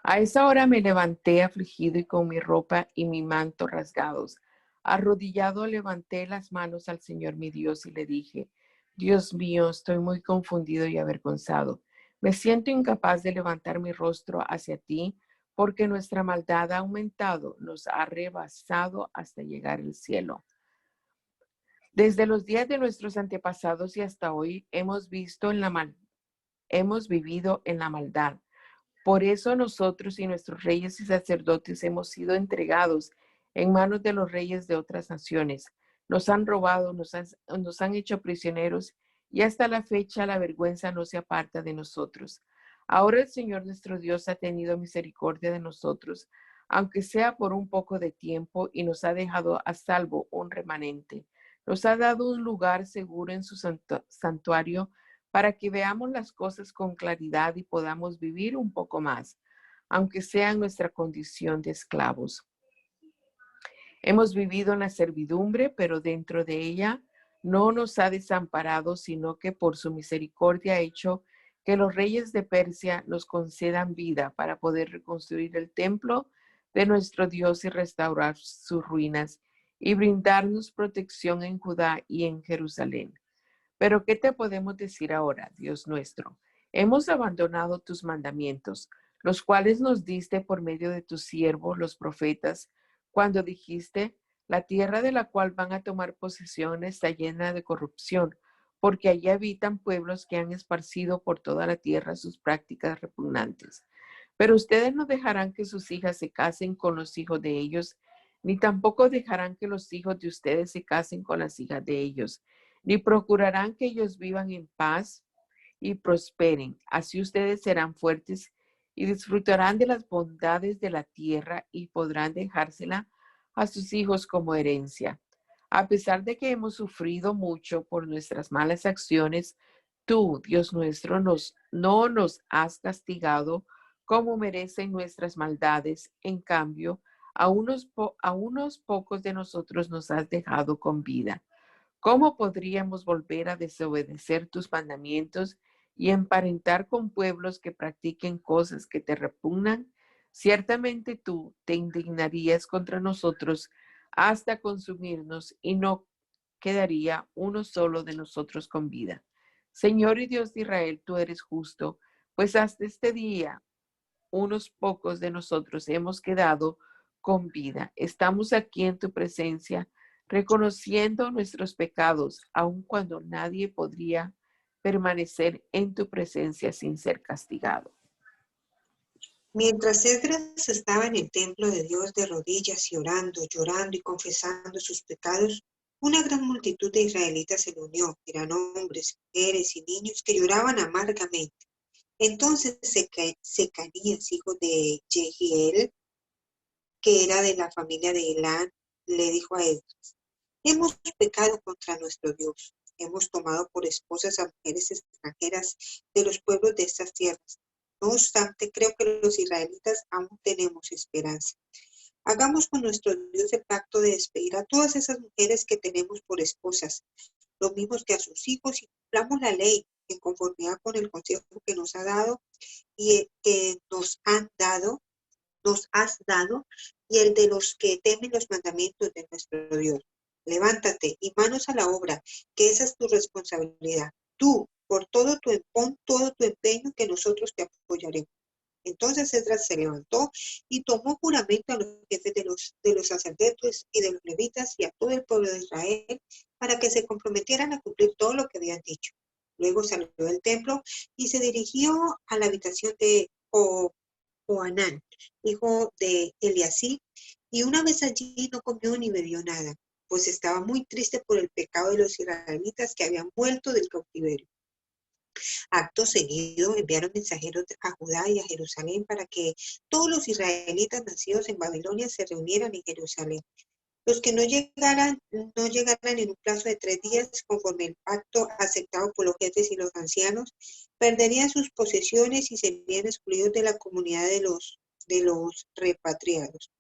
A esa hora me levanté afligido y con mi ropa y mi manto rasgados. Arrodillado levanté las manos al Señor mi Dios y le dije: Dios mío, estoy muy confundido y avergonzado. Me siento incapaz de levantar mi rostro hacia ti, porque nuestra maldad ha aumentado, nos ha rebasado hasta llegar al cielo. Desde los días de nuestros antepasados y hasta hoy hemos vivido en la maldad. Por eso nosotros y nuestros reyes y sacerdotes hemos sido entregados en manos de los reyes de otras naciones. Nos han robado, nos han hecho prisioneros, y hasta la fecha la vergüenza no se aparta de nosotros. Ahora el Señor nuestro Dios ha tenido misericordia de nosotros, aunque sea por un poco de tiempo, y nos ha dejado a salvo un remanente. Nos ha dado un lugar seguro en su santuario para que veamos las cosas con claridad y podamos vivir un poco más, aunque sea en nuestra condición de esclavos. Hemos vivido en la servidumbre, pero dentro de ella no nos ha desamparado, sino que por su misericordia ha hecho que los reyes de Persia nos concedan vida para poder reconstruir el templo de nuestro Dios y restaurar sus ruinas y brindarnos protección en Judá y en Jerusalén. Pero ¿qué te podemos decir ahora, Dios nuestro? Hemos abandonado tus mandamientos, los cuales nos diste por medio de tus siervos, los profetas, cuando dijiste, la tierra de la cual van a tomar posesión está llena de corrupción, porque allí habitan pueblos que han esparcido por toda la tierra sus prácticas repugnantes. Pero ustedes no dejarán que sus hijas se casen con los hijos de ellos, ni tampoco dejarán que los hijos de ustedes se casen con las hijas de ellos, ni procurarán que ellos vivan en paz y prosperen. Así ustedes serán fuertes y disfrutarán de las bondades de la tierra y podrán dejársela a sus hijos como herencia. A pesar de que hemos sufrido mucho por nuestras malas acciones, tú, Dios nuestro, no nos has castigado como merecen nuestras maldades. En cambio, a unos pocos de nosotros nos has dejado con vida. ¿Cómo podríamos volver a desobedecer tus mandamientos y emparentar con pueblos que practiquen cosas que te repugnan? Ciertamente tú te indignarías contra nosotros hasta consumirnos y no quedaría uno solo de nosotros con vida. Señor y Dios de Israel, tú eres justo, pues hasta este día unos pocos de nosotros hemos quedado con vida. Estamos aquí en tu presencia, reconociendo nuestros pecados, aun cuando nadie podría permanecer en tu presencia sin ser castigado. Mientras Esdras estaba en el templo de Dios de rodillas y orando, llorando y confesando sus pecados, una gran multitud de israelitas se le unió. Eran hombres, mujeres y niños que lloraban amargamente. Entonces Secanías, hijo de Jehiel, que era de la familia de Elán, le dijo a Esdras: hemos pecado contra nuestro Dios. Hemos tomado por esposas a mujeres extranjeras de los pueblos de estas tierras. No obstante, creo que los israelitas aún tenemos esperanza. Hagamos con nuestro Dios el pacto de despedir a todas esas mujeres que tenemos por esposas, lo mismo que a sus hijos, y cumplamos la ley en conformidad con el consejo que nos ha dado y que nos has dado, y el de los que temen los mandamientos de nuestro Dios. Levántate y manos a la obra, que esa es tu responsabilidad. Tú, por pon todo tu empeño, que nosotros te apoyaremos. Entonces Esdras se levantó y tomó juramento a los jefes de los sacerdotes y de los levitas y a todo el pueblo de Israel para que se comprometieran a cumplir todo lo que habían dicho. Luego salió del templo y se dirigió a la habitación de Johanán, hijo de Eliasib, y una vez allí no comió ni bebió nada, pues estaba muy triste por el pecado de los israelitas que habían vuelto del cautiverio. Acto seguido enviaron mensajeros a Judá y a Jerusalén para que todos los israelitas nacidos en Babilonia se reunieran en Jerusalén. Los que no llegaran en un plazo de 3 días, conforme el pacto aceptado por los jefes y los ancianos, perderían sus posesiones y serían excluidos de la comunidad de los repatriados.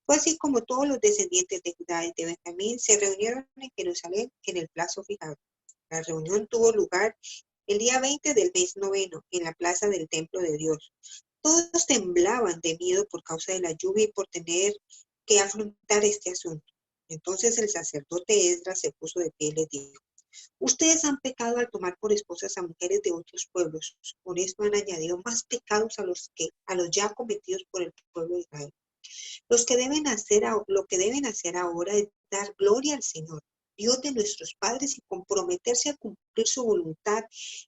Fue así como todos los descendientes de Judá y de Benjamín se reunieron en Jerusalén en el plazo fijado. La reunión tuvo lugar el día 20 del mes noveno, en la plaza del templo de Dios. Todos temblaban de miedo por causa de la lluvia y por tener que afrontar este asunto. Entonces el sacerdote Esdras se puso de pie y les dijo: ustedes han pecado al tomar por esposas a mujeres de otros pueblos. Con esto han añadido más pecados a los ya cometidos por el pueblo de Israel. Lo que deben hacer ahora es dar gloria al Señor, Dios de nuestros padres, y comprometerse a cumplir su voluntad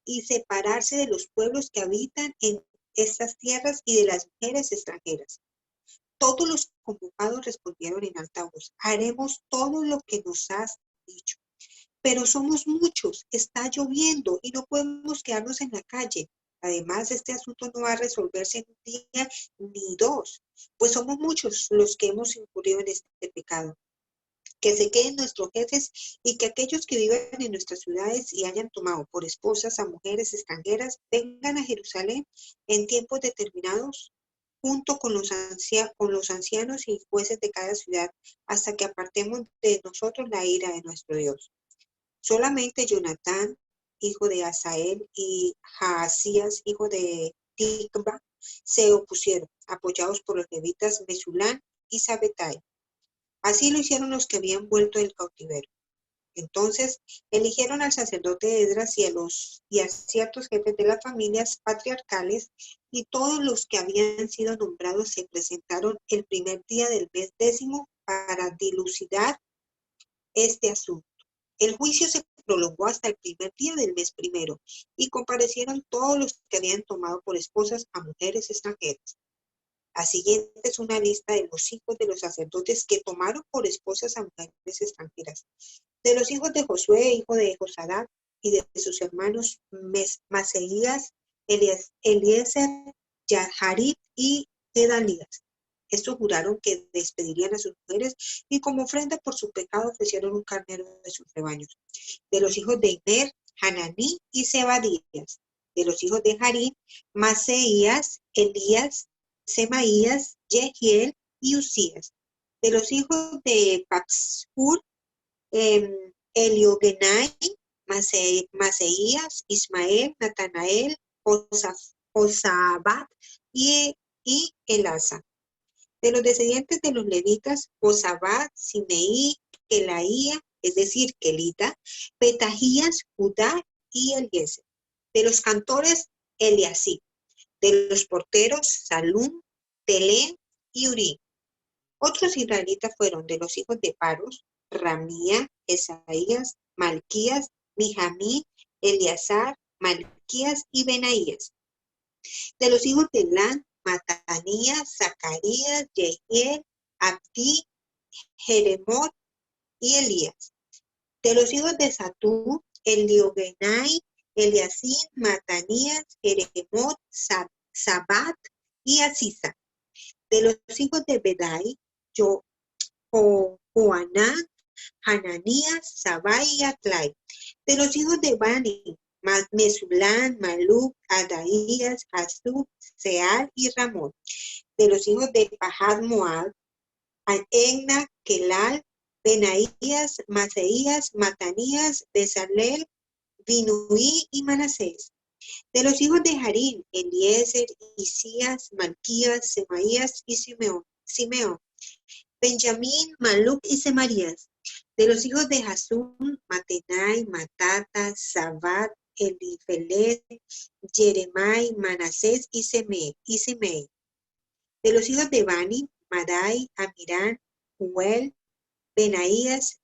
y separarse de los pueblos que habitan en estas tierras y de las mujeres extranjeras. Todos los convocados respondieron en alta voz: haremos todo lo que nos has dicho. Pero somos muchos, está lloviendo y no podemos quedarnos en la calle. Además, este asunto no va a resolverse en un día ni 2, pues somos muchos los que hemos incurrido en este pecado. que se queden nuestros jefes y que aquellos que vivan en nuestras ciudades y hayan tomado por esposas a mujeres extranjeras vengan a Jerusalén en tiempos determinados junto con los ancianos y jueces de cada ciudad hasta que apartemos de nosotros la ira de nuestro Dios. Solamente Jonatán, hijo de Asael, y Jaasías, hijo de Tikva, se opusieron, apoyados por los levitas Mesulán y Sabetai. Así lo hicieron los que habían vuelto del cautiverio. Entonces eligieron al sacerdote Esdras y a ciertos jefes de las familias patriarcales, y todos los que habían sido nombrados se presentaron el primer día del mes 10 para dilucidar este asunto. El juicio se prolongó hasta el primer día del mes primero, y comparecieron todos los que habían tomado por esposas a mujeres extranjeras. La siguiente es una lista de los hijos de los sacerdotes que tomaron por esposas a mujeres extranjeras. De los hijos de Josué, hijo de Josadak, y de sus hermanos Maseías, Eliezer, Yaharit y Gedalías. Estos juraron que despedirían a sus mujeres y como ofrenda por su pecado ofrecieron un carnero de sus rebaños. De los hijos de Imer, Hananí y Zebadías. De los hijos de Harim, Maseías, Elías, Semaías, Jehiel y Usías. De los hijos de Papsur, Eliogenai, Maseías, Ismael, Natanael, Josabat y Elasa. De los descendientes de los levitas, Josabat, Simeí, Kelaía, es decir, Kelita, Petajías, Judá y Eliezer. De los cantores, Eliasib. De los porteros, Salum, Telén y Urí. Otros israelitas fueron de los hijos de Paros, Ramía, Esaías, Malquías, Mijamí, Eleazar, Malquías y Benaías. De los hijos de Lan, Matanías, Zacarías, Jehiel, Abdí, Jeremot y Elías. De los hijos de Satú, Eliogenai, Eliasín, Matanías, Jeremot, Sabat y Asisa. De los hijos de Bedai, Joanán, Hananías, Sabai y Atlai. De los hijos de Bani, Mesulán, Maluk, Adaías, Azub, Seal y Ramón. De los hijos de Pahat Moab, Egna, Kelal, Benaías, Maseías, Matanías, Bezalel, Binuí y Manasés. De los hijos de Harim, Eliezer, Isías, Malquías, Semaías y Simeón. Benjamín, Maluk y Semarías. De los hijos de Jasún, Matenai, Matata, Sabat, Elifelet, Jeremai, Manasés y Semei. De los hijos de Bani, Madai, Amirán, Juel, Benaías,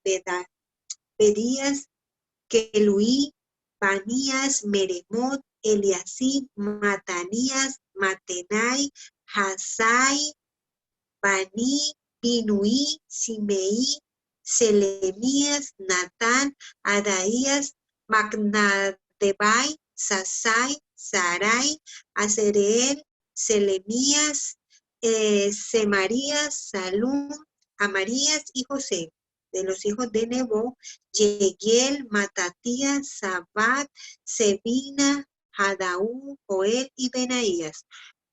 Bedías, Keluí, Banías, Meremot, Eliasib, Matanías, Matenai, Hasai, Bani, Binuí, Simeí, Selemías, Natán, Adaías, Magnadebai, Sasai, Sarai, Azereel, Selemías, Semarías, Salum, Amarías y José. De los hijos de Nebo, Yegiel, Matatías, Sabat, Sebina, Jadaú, Joel y Benaías.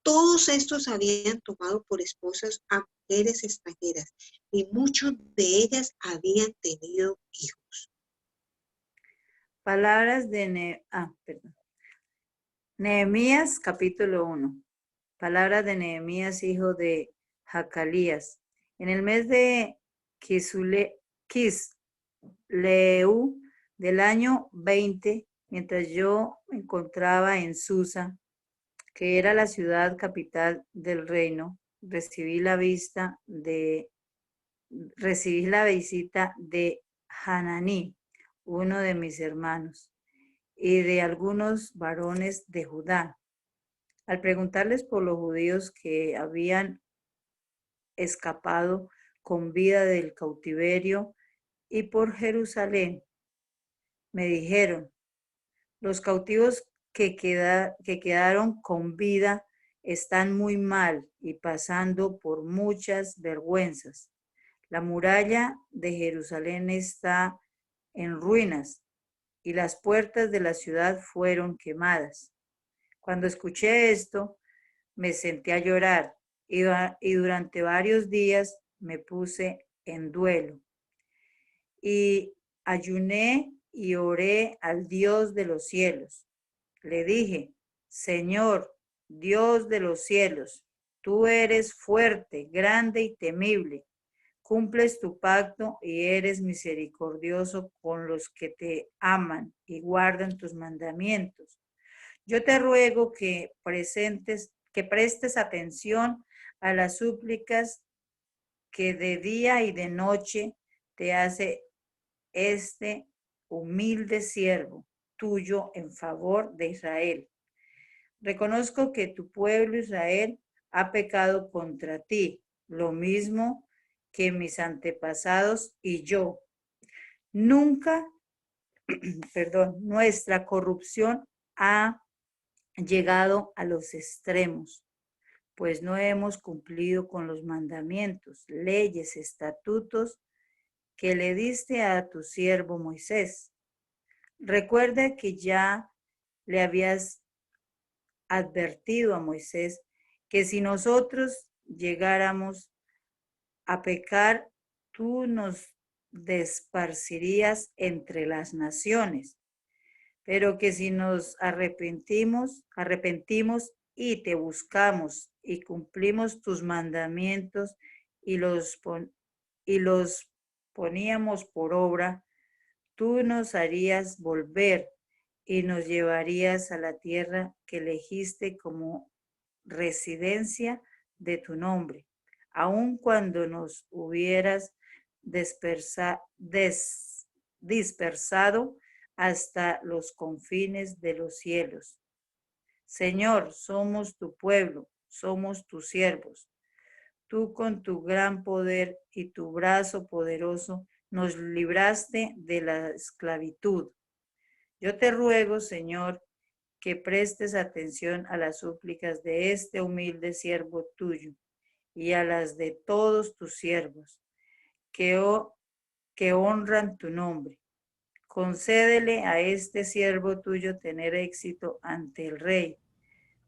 Todos estos habían tomado por esposas a mujeres extranjeras y muchos de ellas habían tenido hijos. Palabras de Nehemías, capítulo 1. Palabras de Nehemías, hijo de Jacalías. En el mes de Kisleu del año 20, mientras yo me encontraba en Susa, que era la ciudad capital del reino, recibí la visita de Hananí, uno de mis hermanos, y de algunos varones de Judá. Al preguntarles por los judíos que habían escapado con vida del cautiverio y por Jerusalén, me dijeron: los cautivos que quedaron con vida están muy mal y pasando por muchas vergüenzas. La muralla de Jerusalén está en ruinas y las puertas de la ciudad fueron quemadas. Cuando escuché esto, me senté a llorar y durante varios días me puse en duelo. Y ayuné y oré al Dios de los cielos. Le dije, Señor, Dios de los cielos, tú eres fuerte, grande y temible. Cumples tu pacto y eres misericordioso con los que te aman y guardan tus mandamientos. Yo te ruego que prestes atención a las súplicas que de día y de noche te hace este humilde siervo tuyo en favor de Israel. Reconozco que tu pueblo Israel ha pecado contra ti, lo mismo que mis antepasados y yo. Nuestra corrupción ha llegado a los extremos, pues no hemos cumplido con los mandamientos, leyes, estatutos que le diste a tu siervo Moisés. Recuerda que ya le habías advertido a Moisés que si nosotros llegáramos a pecar, tú nos desparcirías entre las naciones, pero que si nos arrepentimos y te buscamos y cumplimos tus mandamientos y los poníamos por obra, tú nos harías volver y nos llevarías a la tierra que elegiste como residencia de tu nombre, aun cuando nos hubieras dispersado hasta los confines de los cielos. Señor, somos tu pueblo, somos tus siervos. Tú con tu gran poder y tu brazo poderoso nos libraste de la esclavitud. Yo te ruego, Señor, que prestes atención a las súplicas de este humilde siervo tuyo y a las de todos tus siervos, que honran tu nombre. Concédele a este siervo tuyo tener éxito ante el rey,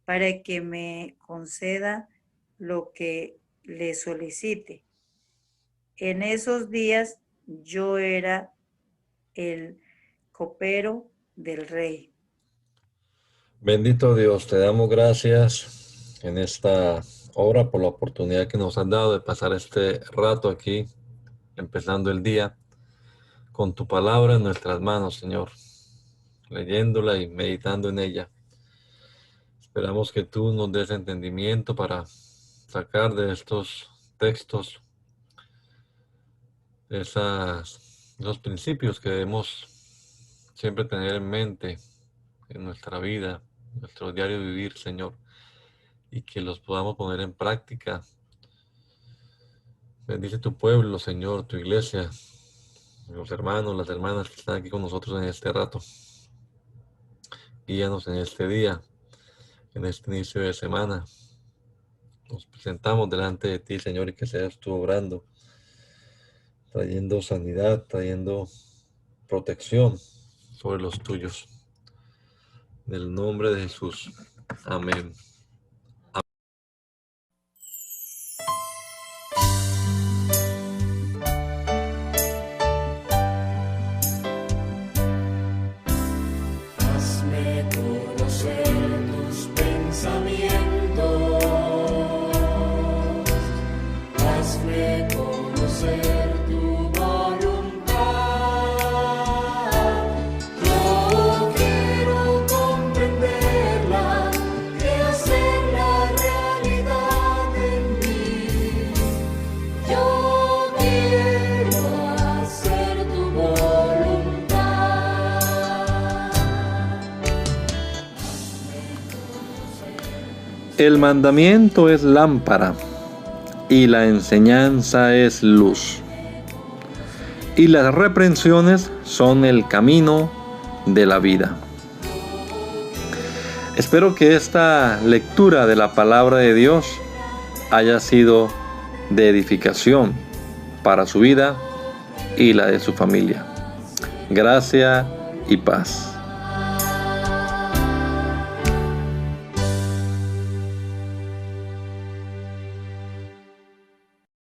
para que me conceda lo que le solicite. En esos días yo era el copero del rey. Bendito Dios, te damos gracias en esta hora por la oportunidad que nos han dado de pasar este rato aquí, empezando el día, con tu palabra en nuestras manos, Señor, leyéndola y meditando en ella. Esperamos que tú nos des entendimiento para sacar de estos textos los principios que debemos siempre tener en mente en nuestra vida, en nuestro diario vivir, Señor, y que los podamos poner en práctica. Bendice tu pueblo, Señor, tu iglesia, los hermanos, las hermanas que están aquí con nosotros en este rato. Guíanos en este día, en este inicio de semana. Nos presentamos delante de ti, Señor, y que seas tú obrando, trayendo sanidad, trayendo protección sobre los tuyos. En el nombre de Jesús. Amén. Hazme conocer tus pensamientos. Hazme conocer tu voluntad. Yo quiero comprenderla y hacerla realidad en mí. Yo quiero hacer tu voluntad. El mandamiento es lámpara y la enseñanza es luz. Y las reprensiones son el camino de la vida. Espero que esta lectura de la palabra de Dios haya sido de edificación para su vida y la de su familia. Gracia y paz.